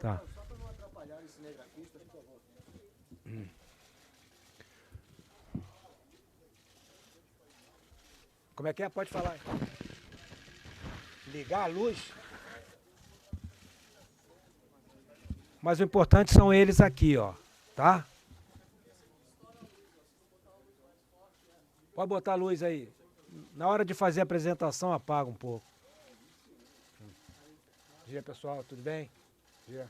Tá. Só para não atrapalhar esse cinegrafista, por favor. Como é que é? Pode falar. Ligar a luz. Mas o importante são eles aqui, ó. Tá? Pode botar a luz aí. Na hora de fazer a apresentação, apaga um pouco. Bom dia, pessoal. Tudo bem? Bom dia.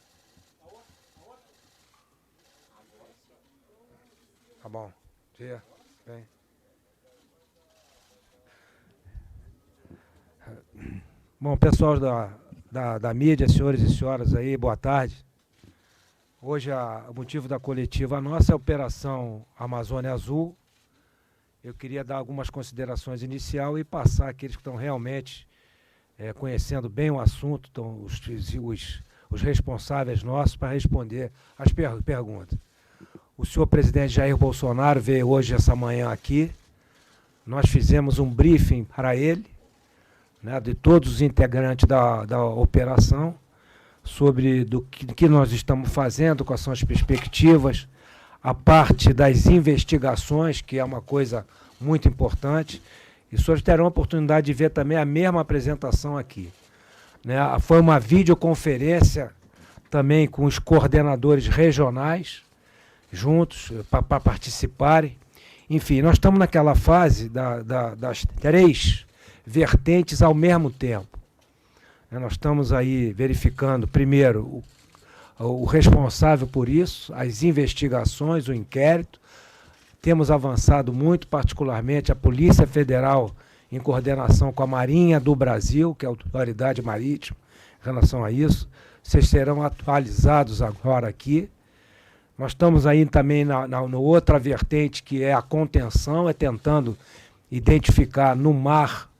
Tá bom. Bom dia. Bem. Bom, pessoal da mídia, senhores e senhoras aí, boa tarde. Hoje o motivo da coletiva nossa é a Operação Amazônia Azul. Eu queria dar algumas considerações iniciais e passar aqueles que estão realmente conhecendo bem o assunto, os responsáveis nossos, para responder as perguntas. O senhor presidente Jair Bolsonaro veio hoje, essa manhã, aqui. Nós fizemos um briefing para ele, né, de todos os integrantes da operação, sobre do que nós estamos fazendo, quais são as perspectivas, a parte das investigações, que é uma coisa muito importante, e os senhores terão a oportunidade de ver também a mesma apresentação aqui. Né? Foi uma videoconferência também com os coordenadores regionais, juntos, para participarem. Enfim, nós estamos naquela fase das 3 vertentes ao mesmo tempo. Nós estamos aí verificando, primeiro, o responsável por isso, as investigações, o inquérito. Temos avançado muito, particularmente a Polícia Federal, em coordenação com a Marinha do Brasil, que é a autoridade marítima, em relação a isso. Vocês serão atualizados agora aqui. Nós estamos aí também na outra vertente, que é a contenção, tentando identificar no mar,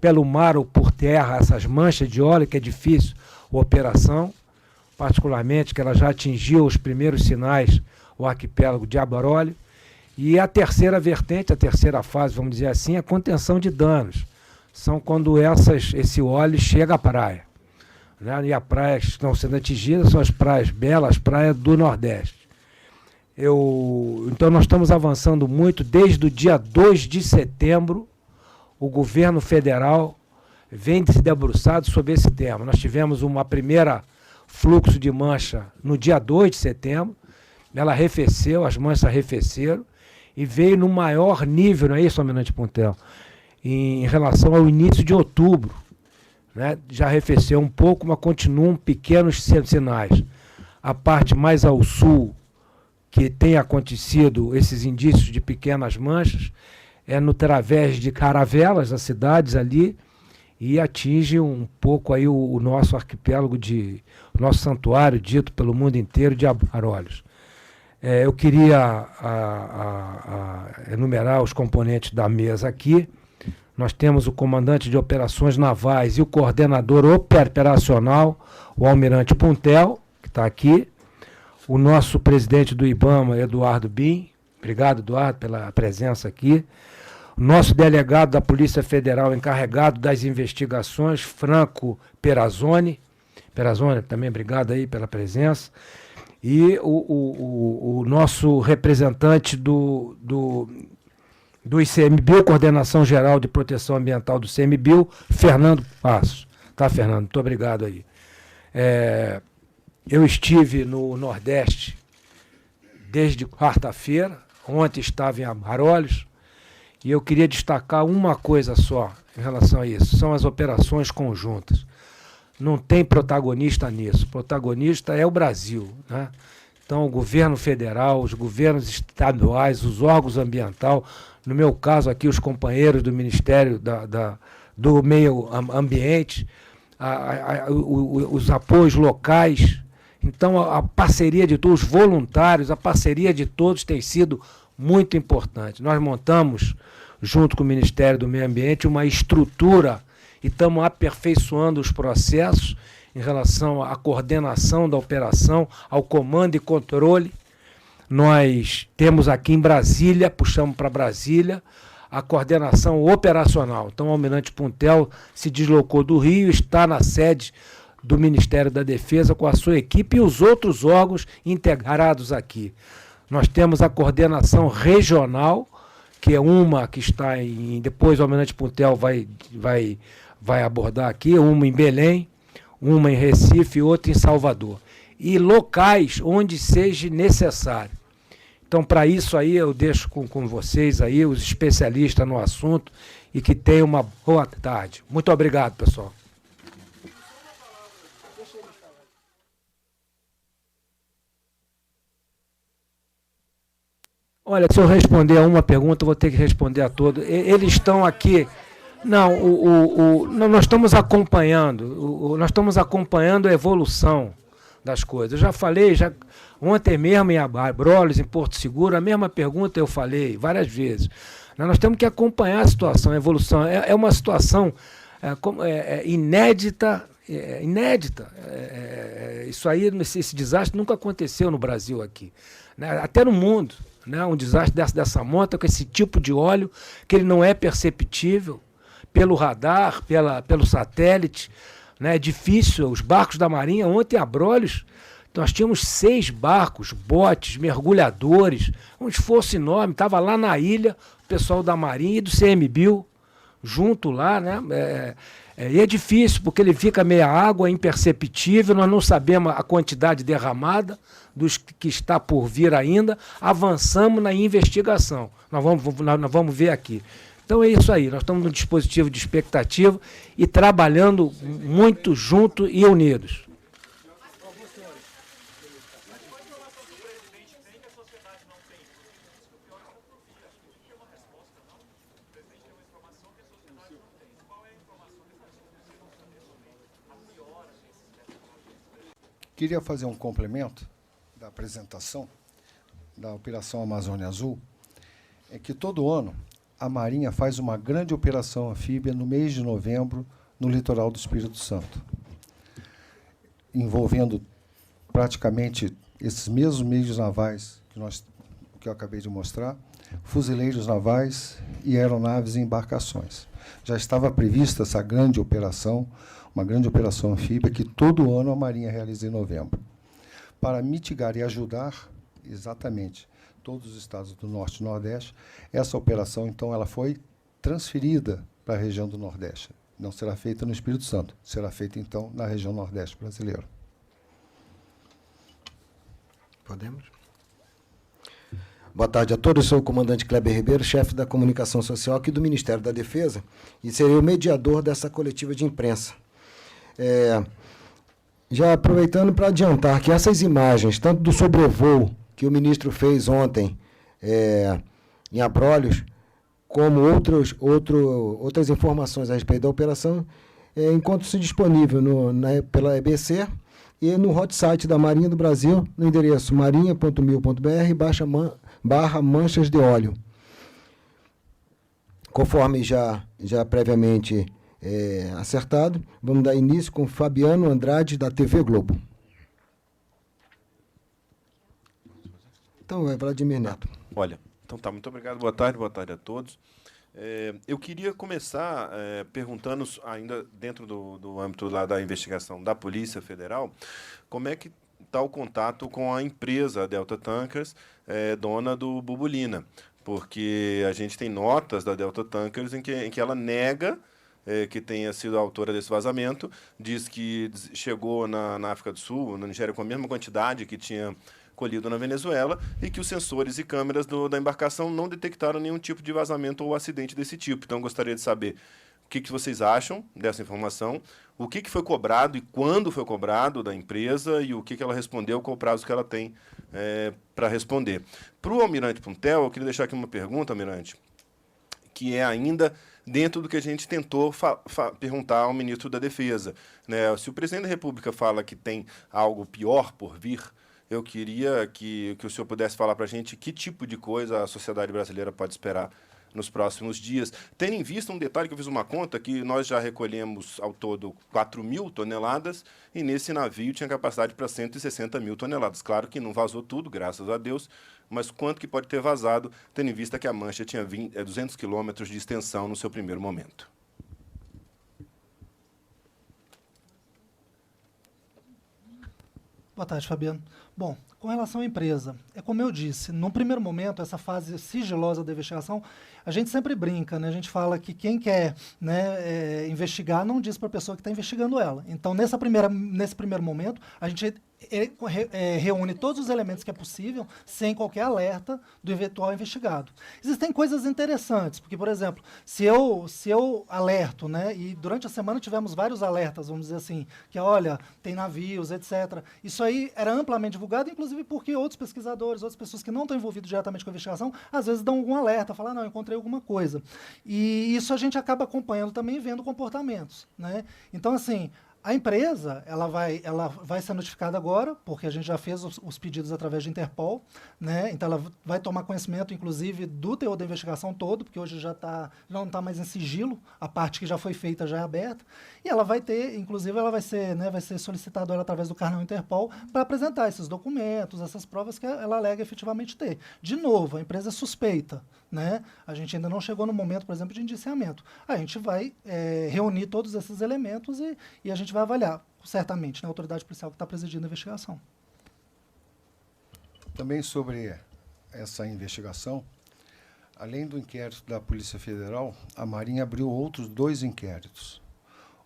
pelo mar ou por terra, essas manchas de óleo, que é difícil a operação, particularmente que ela já atingiu os primeiros sinais, o arquipélago de Abrolhos. E a terceira vertente, a terceira fase, vamos dizer assim, é a contenção de danos. São quando esse óleo chega à praia. Né? E as praias que estão sendo atingidas são as praias belas, as praias do Nordeste. Então nós estamos avançando muito. Desde o dia 2 de setembro, o governo federal vem se debruçado sobre esse tema. Nós tivemos uma primeira fluxo de mancha no dia 2 de setembro, ela arrefeceu, as manchas arrefeceram, e veio no maior nível, não é isso, Almirante Puntel, em relação ao início de outubro. Né? Já arrefeceu um pouco, mas continuam pequenos sinais. A parte mais ao sul, que tem acontecido esses indícios de pequenas manchas, é no através de Caravelas, as cidades ali, e atinge um pouco aí o nosso arquipélago, o nosso santuário, dito pelo mundo inteiro, de Abrolhos. Eu queria enumerar os componentes da mesa aqui. Nós temos o comandante de operações navais e o coordenador operacional, o Almirante Puntel, que está aqui. O nosso presidente do IBAMA, Eduardo Bin. Obrigado, Eduardo, pela presença aqui. O nosso delegado da Polícia Federal, encarregado das investigações, Franco Perazzoni. Perazzoni, também obrigado aí pela presença. E o nosso representante do ICMBio, Coordenação Geral de Proteção Ambiental do ICMBio, Fernando Passos. Tá, Fernando? Muito obrigado aí. Eu estive no Nordeste desde quarta-feira, ontem estava em Abrolhos, e eu queria destacar uma coisa só em relação a isso, são as operações conjuntas. Não tem protagonista nisso, o protagonista é o Brasil, né? Então, o governo federal, os governos estaduais, os órgãos ambientais, no meu caso aqui, os companheiros do Ministério do Meio Ambiente, os apoios locais. Então, a parceria de todos, os voluntários, a parceria de todos tem sido muito importante. Nós montamos, junto com o Ministério do Meio Ambiente, uma estrutura e estamos aperfeiçoando os processos em relação à coordenação da operação, ao comando e controle. Nós temos aqui em Brasília, puxamos para Brasília, a coordenação operacional. Então, o Almirante Puntel se deslocou do Rio, está na sede do Ministério da Defesa com a sua equipe e os outros órgãos integrados aqui. Nós temos a coordenação regional, que é uma que está em... Depois o Almirante Puntel vai abordar aqui, uma em Belém, uma em Recife e outra em Salvador. E locais onde seja necessário. Então, para isso aí, eu deixo com vocês aí, os especialistas no assunto, e que tenham uma boa tarde. Muito obrigado, pessoal. Olha, se eu responder a uma pergunta, eu vou ter que responder a todos. Eles estão aqui... Não, nós estamos acompanhando a evolução das coisas. Eu já falei, ontem mesmo em Abrolhos, em Porto Seguro, a mesma pergunta eu falei várias vezes. Nós temos que acompanhar a situação, a evolução. É uma situação inédita. Isso aí, esse desastre nunca aconteceu no Brasil aqui, né? Até no mundo, né? Um desastre dessa monta, com esse tipo de óleo, que ele não é perceptível pelo radar, pelo satélite, né? É difícil. Os barcos da Marinha, ontem em Abrolhos, nós tínhamos 6 barcos, botes, mergulhadores, um esforço enorme. Estava lá na ilha o pessoal da Marinha e do CMBio, junto lá, né? E é difícil, porque ele fica meia água, imperceptível, nós não sabemos a quantidade derramada dos que está por vir ainda, avançamos na investigação. Nós vamos ver aqui. Então é isso aí, nós estamos num dispositivo de expectativa e trabalhando muito junto e unidos. Queria fazer um complemento da apresentação da Operação Amazônia Azul. É que todo ano a Marinha faz uma grande operação anfíbia no mês de novembro no litoral do Espírito Santo, envolvendo praticamente esses mesmos meios navais que eu acabei de mostrar, fuzileiros navais e aeronaves e embarcações. Já estava prevista essa grande operação, uma grande operação anfíbia que todo ano a Marinha realiza em novembro, para mitigar e ajudar exatamente todos os estados do Norte e Nordeste. Essa operação, então, ela foi transferida para a região do Nordeste. Não será feita no Espírito Santo, será feita, então, na região Nordeste brasileira. Podemos? Boa tarde a todos, eu sou o comandante Kleber Ribeiro, chefe da comunicação social aqui do Ministério da Defesa, e serei o mediador dessa coletiva de imprensa. Já aproveitando para adiantar que essas imagens, tanto do sobrevoo que o ministro fez ontem em Abrolhos, como outras informações a respeito da operação, encontram-se disponíveis pela EBC e no hot site da Marinha do Brasil, no endereço marinha.mil.br/manchas de óleo. Conforme já previamente acertado, vamos dar início com Fabiano Andrade, da TV Globo. Então, Vladimir Neto. Olha, então tá, muito obrigado, boa tarde a todos. Eu queria começar perguntando, ainda dentro do âmbito lá da investigação da Polícia Federal, como é que está o contato com a empresa Delta Tankers, dona do Bubulina, porque a gente tem notas da Delta Tankers em que ela nega que tenha sido a autora desse vazamento, diz que chegou na África do Sul, na Nigéria, com a mesma quantidade que tinha colhido na Venezuela, e que os sensores e câmeras da embarcação não detectaram nenhum tipo de vazamento ou acidente desse tipo. Então, gostaria de saber o que vocês acham dessa informação, o que foi cobrado e quando foi cobrado da empresa, e o que ela respondeu, qual o prazo que ela tem para responder. Para o Almirante Puntel, eu queria deixar aqui uma pergunta, Almirante, que é ainda dentro do que a gente tentou perguntar ao ministro da Defesa, né? Se o presidente da República fala que tem algo pior por vir, eu queria que o senhor pudesse falar para a gente que tipo de coisa a sociedade brasileira pode esperar nos próximos dias, tendo em vista um detalhe que eu fiz uma conta, que nós já recolhemos ao todo 4.000 toneladas, e nesse navio tinha capacidade para 160.000 toneladas. Claro que não vazou tudo, graças a Deus, mas quanto que pode ter vazado, tendo em vista que a mancha tinha 200 quilômetros de extensão no seu primeiro momento? Boa tarde, Fabiano. Bom, com relação à empresa, é como eu disse, no primeiro momento, essa fase sigilosa da investigação, a gente sempre brinca, né? A gente fala que quem quer, né, investigar não diz para a pessoa que está investigando ela. Então, nesse primeiro momento, a gente reúne todos os elementos que é possível, sem qualquer alerta do eventual investigado. Existem coisas interessantes, porque, por exemplo, se eu alerto, né, e durante a semana tivemos vários alertas, vamos dizer assim, que olha, tem navios, etc. Isso aí era amplamente divulgado, inclusive porque outros pesquisadores, outras pessoas que não estão envolvidos diretamente com a investigação, às vezes dão algum alerta, falam, não, encontrei alguma coisa. E isso a gente acaba acompanhando também e vendo comportamentos, né? Então, assim, a empresa ela vai ser notificada agora, porque a gente já fez os pedidos através de Interpol, né? Então ela vai tomar conhecimento, inclusive, do teor da investigação todo, porque hoje já não está mais em sigilo, a parte que já foi feita já é aberta, e ela vai ter, inclusive, ela vai ser solicitado ela através do carnê Interpol para apresentar esses documentos, essas provas que ela alega efetivamente ter. De novo, a empresa é suspeita, né? A gente ainda não chegou no momento, por exemplo, de indiciamento. A gente vai reunir todos esses elementos e a gente vai avaliar, certamente, na autoridade policial que está presidindo a investigação. Também sobre essa investigação, além do inquérito da Polícia Federal, a Marinha abriu outros 2 inquéritos.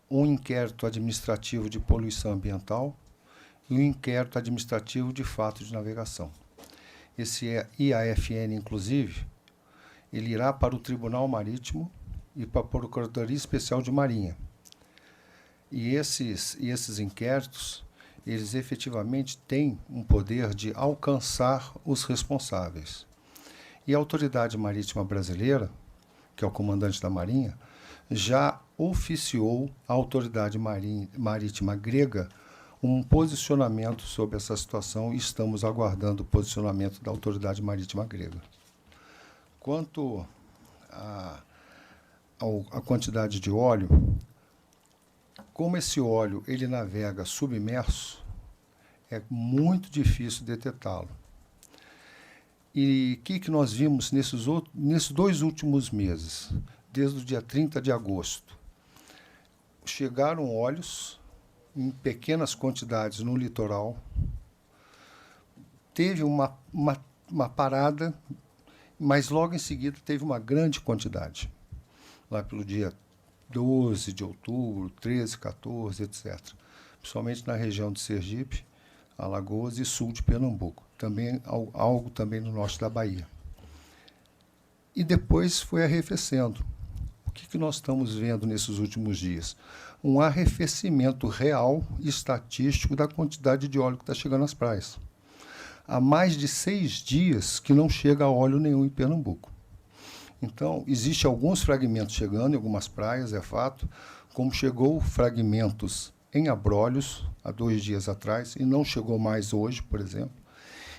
Um inquérito administrativo de poluição ambiental e um inquérito administrativo de fato de navegação. Esse IAFN, inclusive, ele irá para o Tribunal Marítimo e para a Procuradoria Especial de Marinha. E esses inquéritos, eles efetivamente têm um poder de alcançar os responsáveis. E a Autoridade Marítima Brasileira, que é o comandante da Marinha, já oficiou à Autoridade Marítima Grega um posicionamento sobre essa situação e estamos aguardando o posicionamento da Autoridade Marítima Grega. Quanto à quantidade de óleo, como esse óleo ele navega submerso, é muito difícil detectá-lo. E o que nós vimos nesses 2 últimos meses, desde o dia 30 de agosto? Chegaram óleos em pequenas quantidades no litoral, teve uma parada, mas logo em seguida teve uma grande quantidade, lá pelo dia 12 de outubro, 13, 14, etc. Principalmente na região de Sergipe, Alagoas e sul de Pernambuco. Também algo também no norte da Bahia. E depois foi arrefecendo. O que nós estamos vendo nesses últimos dias? Um arrefecimento real e estatístico da quantidade de óleo que está chegando às praias. Há mais de 6 dias que não chega óleo nenhum em Pernambuco. Então, existem alguns fragmentos chegando em algumas praias, é fato, como chegou fragmentos em Abrolhos, há 2 dias atrás, e não chegou mais hoje, por exemplo.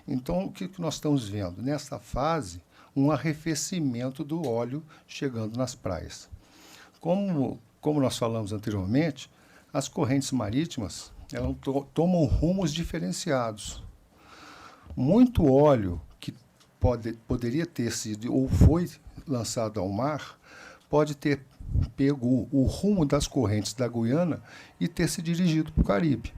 Então, o que nós estamos vendo? Nessa fase, um arrefecimento do óleo chegando nas praias. Como nós falamos anteriormente, as correntes marítimas elas tomam rumos diferenciados. Muito óleo que poderia ter sido ou foi lançado ao mar pode ter pego o rumo das correntes da Guiana e ter se dirigido para o Caribe.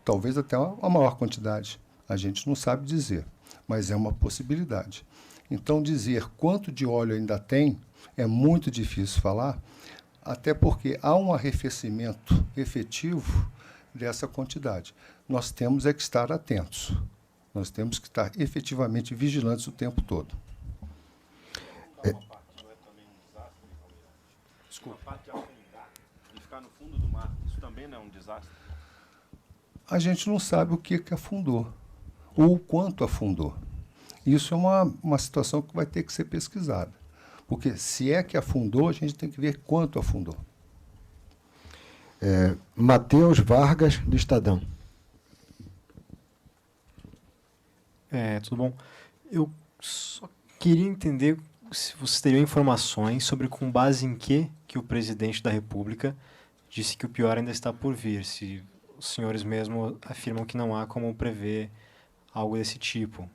Talvez até uma maior quantidade. A gente não sabe dizer, mas é uma possibilidade. Então, dizer quanto de óleo ainda tem é muito difícil falar, até porque há um arrefecimento efetivo dessa quantidade. Nós temos é que estar atentos. Nós temos que estar efetivamente vigilantes o tempo todo. Desculpa. A parte de afundar e ficar no fundo do mar, isso também não é um desastre? A gente não sabe o que afundou, ou o quanto afundou. Isso é uma situação que vai ter que ser pesquisada. Porque se é que afundou, a gente tem que ver quanto afundou. Matheus Vargas, do Estadão. Tudo bom? Eu só queria entender se vocês teriam informações sobre com base em que o presidente da República disse que o pior ainda está por vir, se os senhores mesmo afirmam que não há como prever algo desse tipo.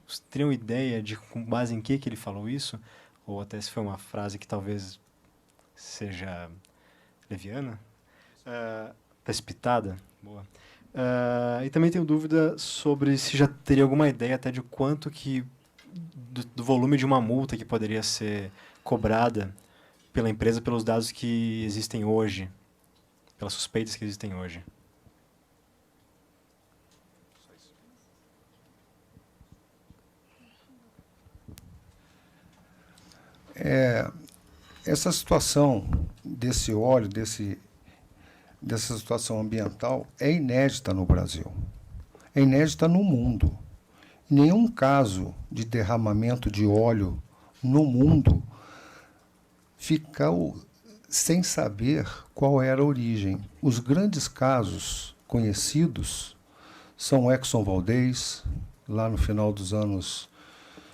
Vocês teriam ideia de com base em que ele falou isso? Ou até se foi uma frase que talvez seja leviana? Precipitada? Boa. E também tenho dúvida sobre se já teria alguma ideia até de quanto que do volume de uma multa que poderia ser cobrada pela empresa pelos dados que existem hoje, pelas suspeitas que existem hoje. Essa situação desse óleo, dessa situação ambiental, é inédita no Brasil. É inédita no mundo. Nenhum caso de derramamento de óleo no mundo ficou sem saber qual era a origem. Os grandes casos conhecidos são Exxon Valdez, lá no final dos anos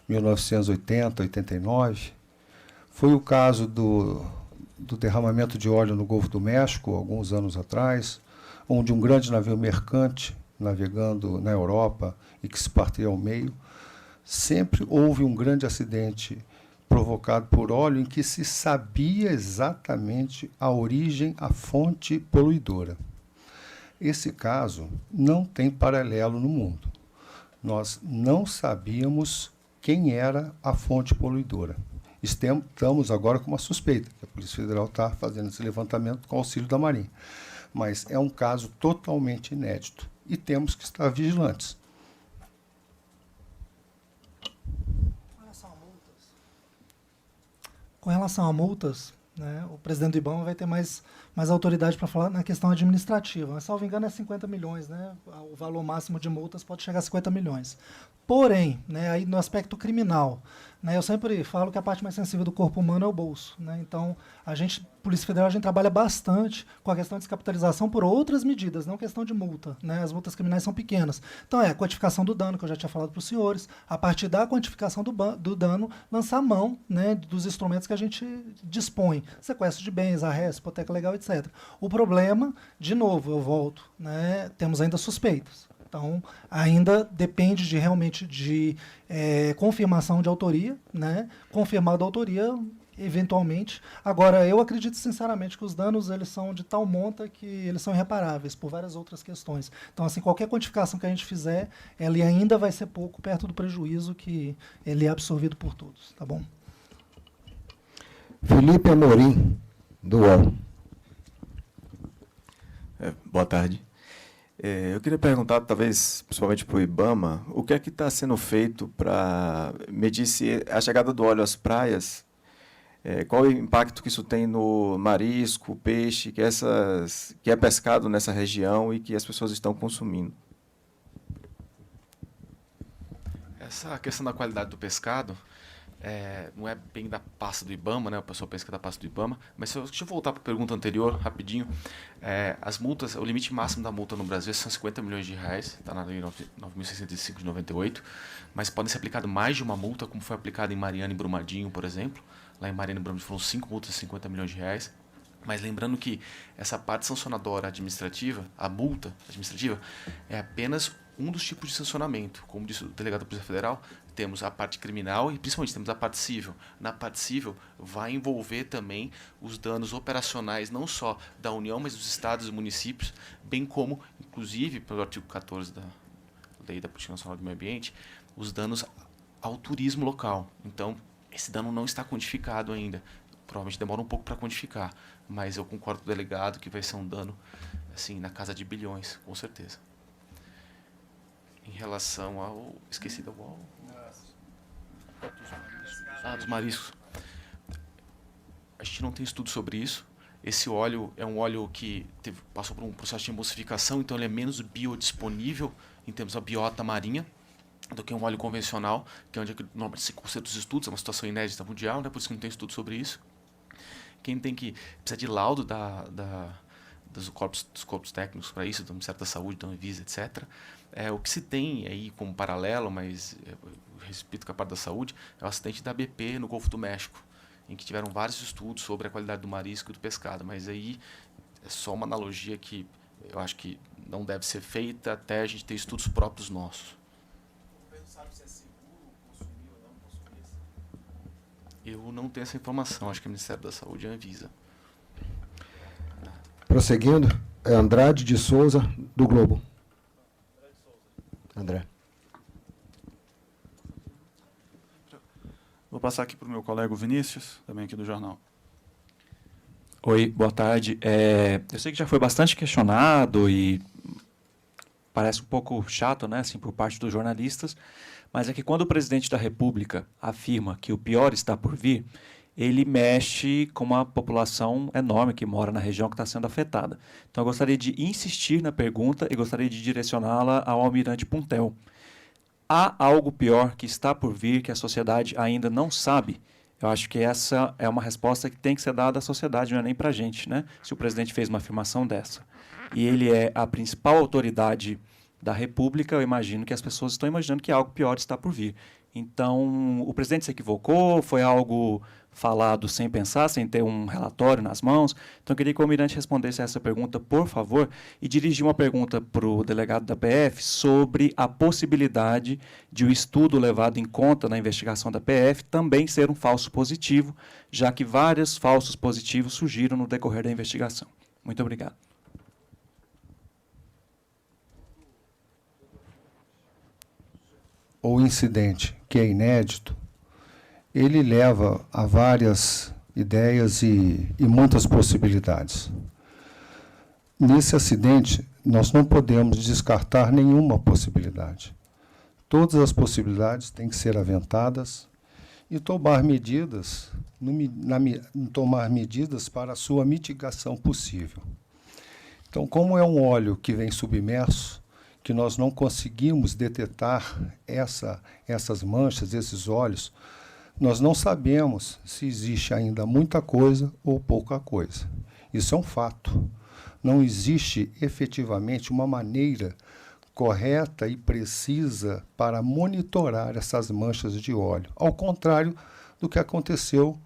1980, 89. Foi o caso do derramamento de óleo no Golfo do México, alguns anos atrás, onde um grande navio mercante, navegando na Europa e que se partia ao meio, sempre houve um grande acidente provocado por óleo em que se sabia exatamente a origem, a fonte poluidora. Esse caso não tem paralelo no mundo. Nós não sabíamos quem era a fonte poluidora. Estamos agora com uma suspeita, que a Polícia Federal está fazendo esse levantamento com auxílio da Marinha. Mas é um caso totalmente inédito e temos que estar vigilantes. Com relação a multas, né, o presidente do IBAMA vai ter mais autoridade para falar na questão administrativa. Mas, salvo engano, é 50 milhões. Né? O valor máximo de multas pode chegar a 50 milhões. Porém, né, aí no aspecto criminal, né, eu sempre falo que a parte mais sensível do corpo humano é o bolso. Né? Então, Polícia Federal, a gente trabalha bastante com a questão de descapitalização por outras medidas, não questão de multa. Né? As multas criminais são pequenas. Então, a quantificação do dano, que eu já tinha falado para os senhores, a partir da quantificação do dano, lançar mão, né, dos instrumentos que a gente dispõe. Sequestro de bens, arresto, hipoteca legal, etc. O problema, de novo, eu volto, né, temos ainda suspeitos. Então, ainda depende realmente de confirmação de autoria, né? Confirmada a autoria, eventualmente. Agora, eu acredito sinceramente que os danos eles são de tal monta que eles são irreparáveis por várias outras questões. Então, assim, qualquer quantificação que a gente fizer, ela ainda vai ser pouco perto do prejuízo que ele é absorvido por todos, tá bom? Felipe Amorim, do UOL. Boa tarde. Eu queria perguntar, talvez, principalmente para o IBAMA, o que é que está sendo feito para medir se a chegada do óleo às praias, qual o impacto que isso tem no marisco, peixe, que é pescado nessa região e que as pessoas estão consumindo? Essa questão da qualidade do pescado não é bem da pasta do IBAMA, né? O pessoal pensa que é da pasta do IBAMA, mas deixa eu voltar para a pergunta anterior, rapidinho. As multas, o limite máximo da multa no Brasil são 50 milhões de reais, está na lei 9.605 de 98, mas podem ser aplicadas mais de uma multa, como foi aplicado em Mariana e Brumadinho, por exemplo. Lá em Mariana e Brumadinho foram 5 multas de 50 milhões de reais. Mas lembrando que essa parte sancionadora administrativa, a multa administrativa, é apenas um dos tipos de sancionamento. Como disse o delegado da Polícia Federal, temos a parte criminal e principalmente temos a parte civil. Na parte civil vai envolver também os danos operacionais não só da União, mas dos estados e municípios, bem como, inclusive, pelo artigo 14 da Lei da Política Nacional do Meio Ambiente, os danos ao turismo local. Então, esse dano não está quantificado ainda. Provavelmente demora um pouco para quantificar, mas eu concordo com o delegado que vai ser um dano assim, na casa de bilhões, com certeza. Em relação ao... Esqueci da UOL. Dos mariscos. A gente não tem estudo sobre isso. Esse óleo é um óleo que passou por um processo de emulsificação, então ele é menos biodisponível em termos da biota marinha do que um óleo convencional, que é onde normalmente se concentra os estudos, é uma situação inédita mundial, né? Por isso que não tem estudo sobre isso. Quem precisa de laudo dos corpos técnicos para isso, do Ministério da Saúde, da Anvisa, etc. O que se tem aí como paralelo, mas eu respeito com a parte da saúde, é o acidente da BP no Golfo do México, em que tiveram vários estudos sobre a qualidade do marisco e do pescado, mas aí é só uma analogia que eu acho que não deve ser feita até a gente ter estudos próprios nossos. Eu não tenho essa informação, acho que é o Ministério da Saúde e a Anvisa. Prosseguindo, Andrade de Souza, do Globo. André. Vou passar aqui para o meu colega Vinícius, também aqui do jornal. Oi, boa tarde. Eu sei que já foi bastante questionado e parece um pouco chato, né, assim, por parte dos jornalistas, mas é que quando o presidente da República afirma que o pior está por vir, ele mexe com uma população enorme que mora na região que está sendo afetada. Então, eu gostaria de insistir na pergunta e gostaria de direcioná-la ao almirante Puntel. Há algo pior que está por vir que a sociedade ainda não sabe? Eu acho que essa é uma resposta que tem que ser dada à sociedade, não é nem para a gente, né? Se o presidente fez uma afirmação dessa. E ele é a principal autoridade da República, eu imagino que as pessoas estão imaginando que algo pior está por vir. Então, o presidente se equivocou, foi algo falado sem pensar, sem ter um relatório nas mãos. Então, eu queria que o almirante respondesse a essa pergunta, por favor, e dirigir uma pergunta para o delegado da PF sobre a possibilidade de o estudo levado em conta na investigação da PF também ser um falso positivo, já que vários falsos positivos surgiram no decorrer da investigação. Muito obrigado. O incidente, que é inédito, ele leva a várias ideias e muitas possibilidades. Nesse acidente, nós não podemos descartar nenhuma possibilidade. Todas as possibilidades têm que ser aventadas e tomar medidas, tomar medidas para a sua mitigação possível. Então, como é um óleo que vem submerso, que nós não conseguimos detectar essas manchas, esses óleos, nós não sabemos se existe ainda muita coisa ou pouca coisa. Isso é um fato. Não existe efetivamente uma maneira correta e precisa para monitorar essas manchas de óleo, ao contrário do que aconteceu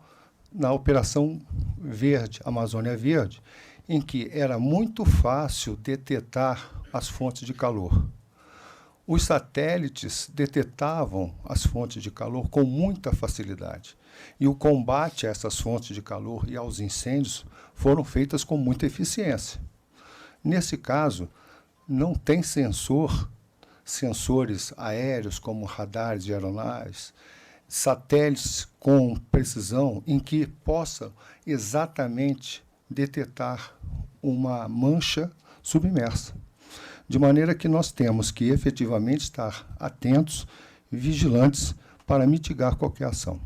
na Operação Verde, Amazônia Verde, em que era muito fácil detectar as fontes de calor. Os satélites detectavam as fontes de calor com muita facilidade. E o combate a essas fontes de calor e aos incêndios foram feitas com muita eficiência. Nesse caso, não tem sensores aéreos como radares de aeronaves, satélites com precisão em que possam exatamente detectar uma mancha submersa. De maneira que nós temos que efetivamente estar atentos, vigilantes, para mitigar qualquer ação.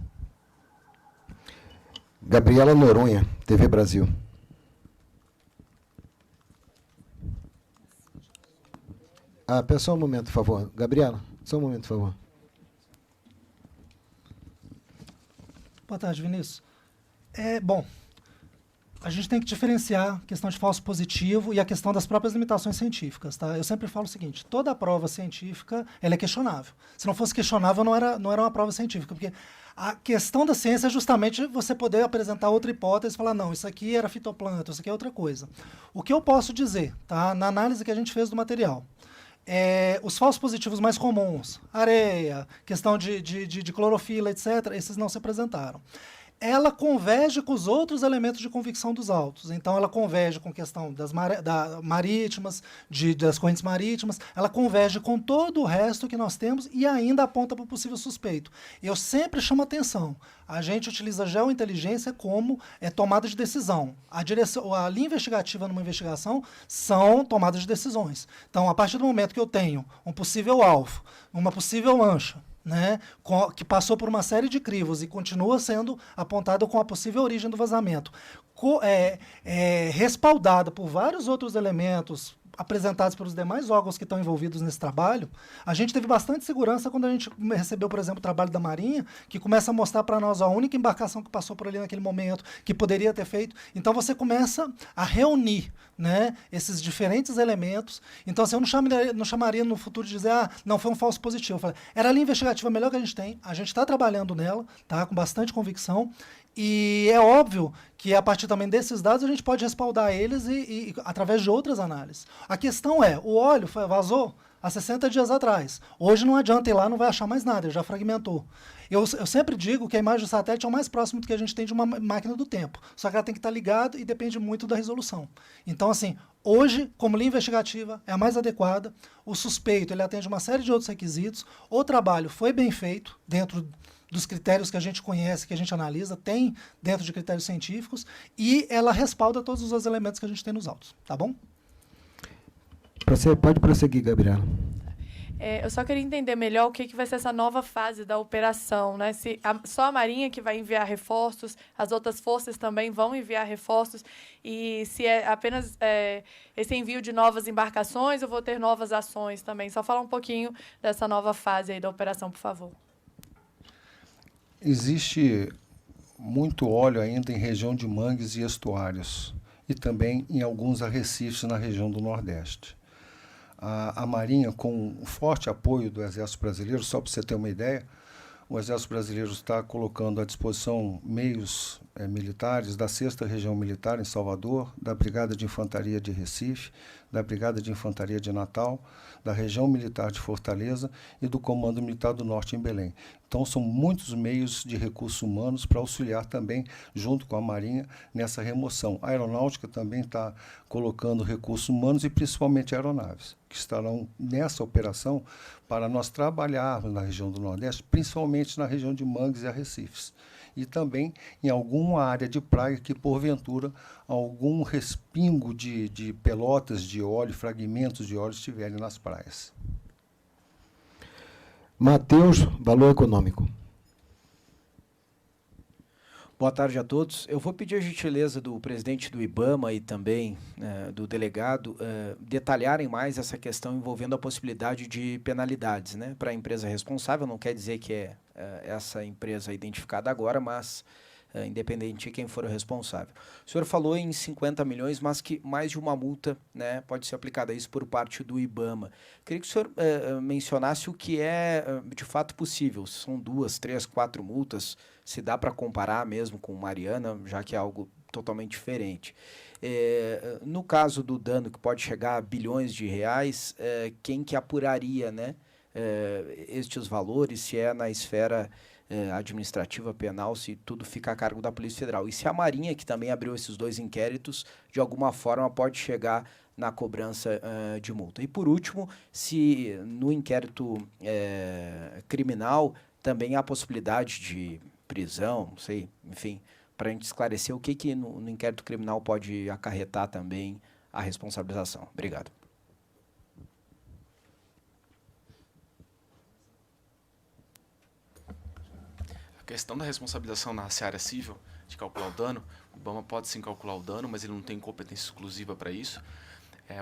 Gabriela Noronha, TV Brasil. Só um momento, por favor. Gabriela, só um momento, por favor. Boa tarde, Vinícius. Bom, a gente tem que diferenciar a questão de falso positivo e a questão das próprias limitações científicas. Tá? Eu sempre falo o seguinte, toda prova científica ela é questionável. Se não fosse questionável, não era uma prova científica, porque a questão da ciência é justamente você poder apresentar outra hipótese e falar, não, isso aqui era fitoplâncton, isso aqui é outra coisa. O que eu posso dizer, tá? Na análise que a gente fez do material, os falsos positivos mais comuns, areia, questão de clorofila, etc., esses não se apresentaram. Ela converge com os outros elementos de convicção dos autos. Então, ela converge com a questão das marítimas, das correntes marítimas, ela converge com todo o resto que nós temos e ainda aponta para o possível suspeito. Eu sempre chamo atenção. A gente utiliza a geointeligência como tomada de decisão. A linha investigativa numa investigação são tomadas de decisões. Então, a partir do momento que eu tenho um possível alvo, uma possível mancha, né, que passou por uma série de crivos e continua sendo apontado com a possível origem do vazamento, respaldada por vários outros elementos apresentados pelos demais órgãos que estão envolvidos nesse trabalho, a gente teve bastante segurança quando a gente recebeu, por exemplo, o trabalho da Marinha, que começa a mostrar para nós a única embarcação que passou por ali naquele momento, que poderia ter feito. Então, você começa a reunir, né, esses diferentes elementos. Então, assim, eu não chamaria no futuro de dizer, não, foi um falso positivo. Eu falei, era a linha investigativa melhor que a gente está trabalhando nela, tá, com bastante convicção, e é óbvio que a partir também desses dados a gente pode respaldar eles e através de outras análises. A questão é, o óleo vazou? há 60 dias atrás. Hoje não adianta ir lá, não vai achar mais nada, ele já fragmentou. Eu sempre digo que a imagem do satélite é o mais próximo do que a gente tem de uma máquina do tempo. Só que ela tem que estar ligada e depende muito da resolução. Então, assim, hoje, como linha investigativa, é a mais adequada. O suspeito, ele atende uma série de outros requisitos. O trabalho foi bem feito dentro dos critérios que a gente conhece, que a gente analisa, tem dentro de critérios científicos, e ela respalda todos os outros elementos que a gente tem nos autos. Tá bom? Você pode prosseguir, Gabriela. Eu só queria entender melhor o que vai ser essa nova fase da operação, né? Se só a Marinha que vai enviar reforços, as outras forças também vão enviar reforços, e se é apenas esse envio de novas embarcações, eu vou ter novas ações também. Só falar um pouquinho dessa nova fase aí da operação, por favor. Existe muito óleo ainda em região de mangues e estuários, e também em alguns arrecifes na região do Nordeste. A Marinha, com o forte apoio do Exército Brasileiro, só para você ter uma ideia, o Exército Brasileiro está colocando à disposição meios militares da 6ª Região Militar em Salvador, da Brigada de Infantaria de Recife, da Brigada de Infantaria de Natal, da Região Militar de Fortaleza e do Comando Militar do Norte em Belém. Então, são muitos meios de recursos humanos para auxiliar também, junto com a Marinha, nessa remoção. A Aeronáutica também está colocando recursos humanos e principalmente aeronaves, que estarão nessa operação para nós trabalharmos na região do Nordeste, principalmente na região de Mangues e Arrecifes. E também em alguma área de praia que, porventura, algum respingo de pelotas de óleo, fragmentos de óleo estiverem nas praias. Matheus, Valor Econômico. Boa tarde a todos. Eu vou pedir a gentileza do presidente do IBAMA e também do delegado detalharem mais essa questão envolvendo a possibilidade de penalidades, né, para a empresa responsável. Não quer dizer que é essa empresa identificada agora, mas independente de quem for o responsável. O senhor falou em 50 milhões, mas que mais de uma multa, né, pode ser aplicada a isso por parte do IBAMA. Queria que o senhor mencionasse o que é de fato possível. Se são 2, 3, 4 multas, se dá para comparar mesmo com Mariana, já que é algo totalmente diferente. No caso do dano que pode chegar a bilhões de reais, quem que apuraria, né, estes valores, se é na esfera administrativa, penal, se tudo fica a cargo da Polícia Federal. E se a Marinha, que também abriu esses 2 inquéritos, de alguma forma pode chegar na cobrança de multa. E por último, se no inquérito criminal também há possibilidade de prisão, não sei, enfim, para a gente esclarecer o que no inquérito criminal pode acarretar também a responsabilização. Obrigado. A questão da responsabilização na seara civil, de calcular o dano, o IBAMA pode sim calcular o dano, mas ele não tem competência exclusiva para isso.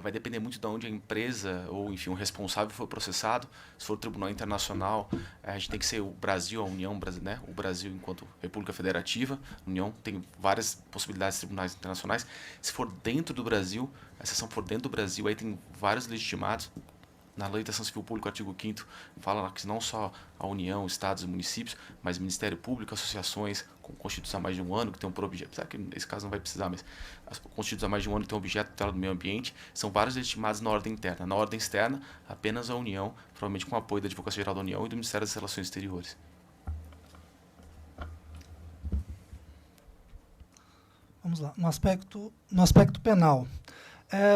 Vai depender muito de onde a empresa ou, enfim, o responsável for processado. Se for o Tribunal Internacional, a gente tem que ser o Brasil, a União, né? O Brasil enquanto República Federativa. A União tem várias possibilidades de tribunais internacionais. Se for dentro do Brasil, a sessão for dentro do Brasil, aí tem vários legitimados. Na Lei de Ação Civil Pública, artigo 5º, fala que não só a União, estados e municípios, mas Ministério Público, associações constituídas há mais de um ano, que tem por objeto, apesar que nesse caso não vai precisar, mas constituídas há mais de um ano, que tem um objeto tutela do meio ambiente, são vários legitimados na ordem interna. Na ordem externa, apenas a União, provavelmente com o apoio da Advocacia Geral da União e do Ministério das Relações Exteriores. Vamos lá. No aspecto penal.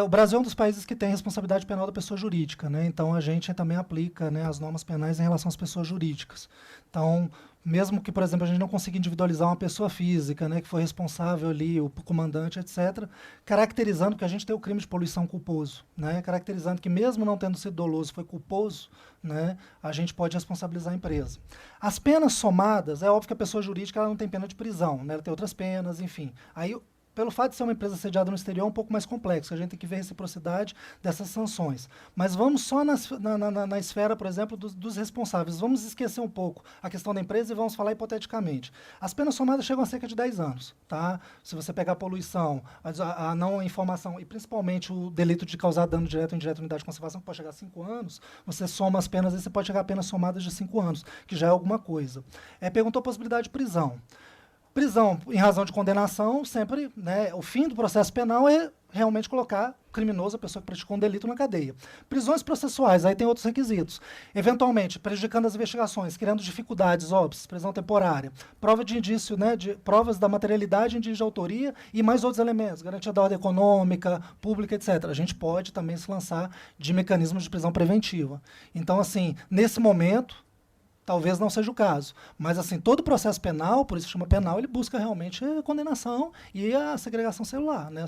O Brasil é um dos países que tem responsabilidade penal da pessoa jurídica, né? Então, a gente também aplica, né, as normas penais em relação às pessoas jurídicas. Então, mesmo que, por exemplo, a gente não consiga individualizar uma pessoa física, né, que foi responsável ali, o comandante, etc., caracterizando que a gente tem o crime de poluição culposo, né, caracterizando que mesmo não tendo sido doloso, foi culposo, né, a gente pode responsabilizar a empresa. As penas somadas, é óbvio que a pessoa jurídica ela não tem pena de prisão, né, ela tem outras penas, enfim. Aí, pelo fato de ser uma empresa sediada no exterior, é um pouco mais complexo. A gente tem que ver a reciprocidade dessas sanções. Mas vamos só na esfera, por exemplo, dos responsáveis. Vamos esquecer um pouco a questão da empresa e vamos falar hipoteticamente. As penas somadas chegam a cerca de 10 anos. Tá? Se você pegar a poluição, a não informação e principalmente o delito de causar dano direto ou indireto à unidade de conservação, que pode chegar a 5 anos, você soma as penas e você pode chegar a penas somadas de 5 anos, que já é alguma coisa. Perguntou a possibilidade de prisão. Prisão em razão de condenação, sempre, né, o fim do processo penal é realmente colocar o criminoso, a pessoa que praticou um delito, na cadeia. Prisões processuais, aí tem outros requisitos. Eventualmente, prejudicando as investigações, criando dificuldades, óbvias, prisão temporária, prova de indício, né, de provas da materialidade, indício de autoria e mais outros elementos, garantia da ordem econômica, pública, etc. A gente pode também se lançar de mecanismos de prisão preventiva. Então, assim, nesse momento, talvez não seja o caso. Mas, assim, todo processo penal, por isso chama penal, ele busca realmente a condenação e a segregação celular, né?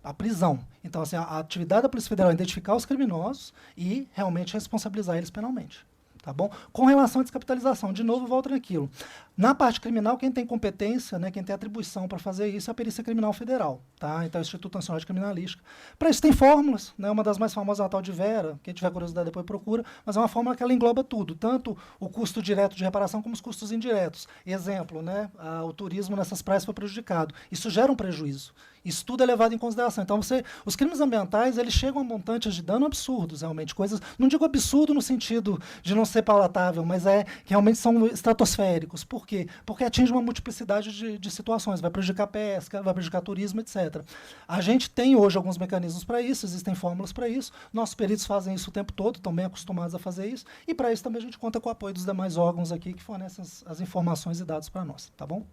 A prisão. Então, assim, a atividade da Polícia Federal é identificar os criminosos e realmente responsabilizar eles penalmente. Tá bom? Com relação à descapitalização, de novo, volta naquilo. Na parte criminal, quem tem competência, né, quem tem atribuição para fazer isso é a Perícia Criminal Federal. Tá? Então, o Instituto Nacional de Criminalística. Para isso tem fórmulas, né, uma das mais famosas é a tal de Vera, quem tiver curiosidade depois procura, mas é uma fórmula que ela engloba tudo, tanto o custo direto de reparação como os custos indiretos. Exemplo, né, o turismo nessas praias foi prejudicado. Isso gera um prejuízo. Isso tudo é levado em consideração. Então, os crimes ambientais, eles chegam a montantes de dano absurdos, realmente. Coisas, não digo absurdo no sentido de não ser palatável, mas que realmente são estratosféricos. Por quê? Porque atinge uma multiplicidade de situações. Vai prejudicar a pesca, vai prejudicar turismo, etc. A gente tem hoje alguns mecanismos para isso, existem fórmulas para isso. Nossos peritos fazem isso o tempo todo, estão bem acostumados a fazer isso. E para isso também a gente conta com o apoio dos demais órgãos aqui que fornecem as informações e dados para nós. Tá bom?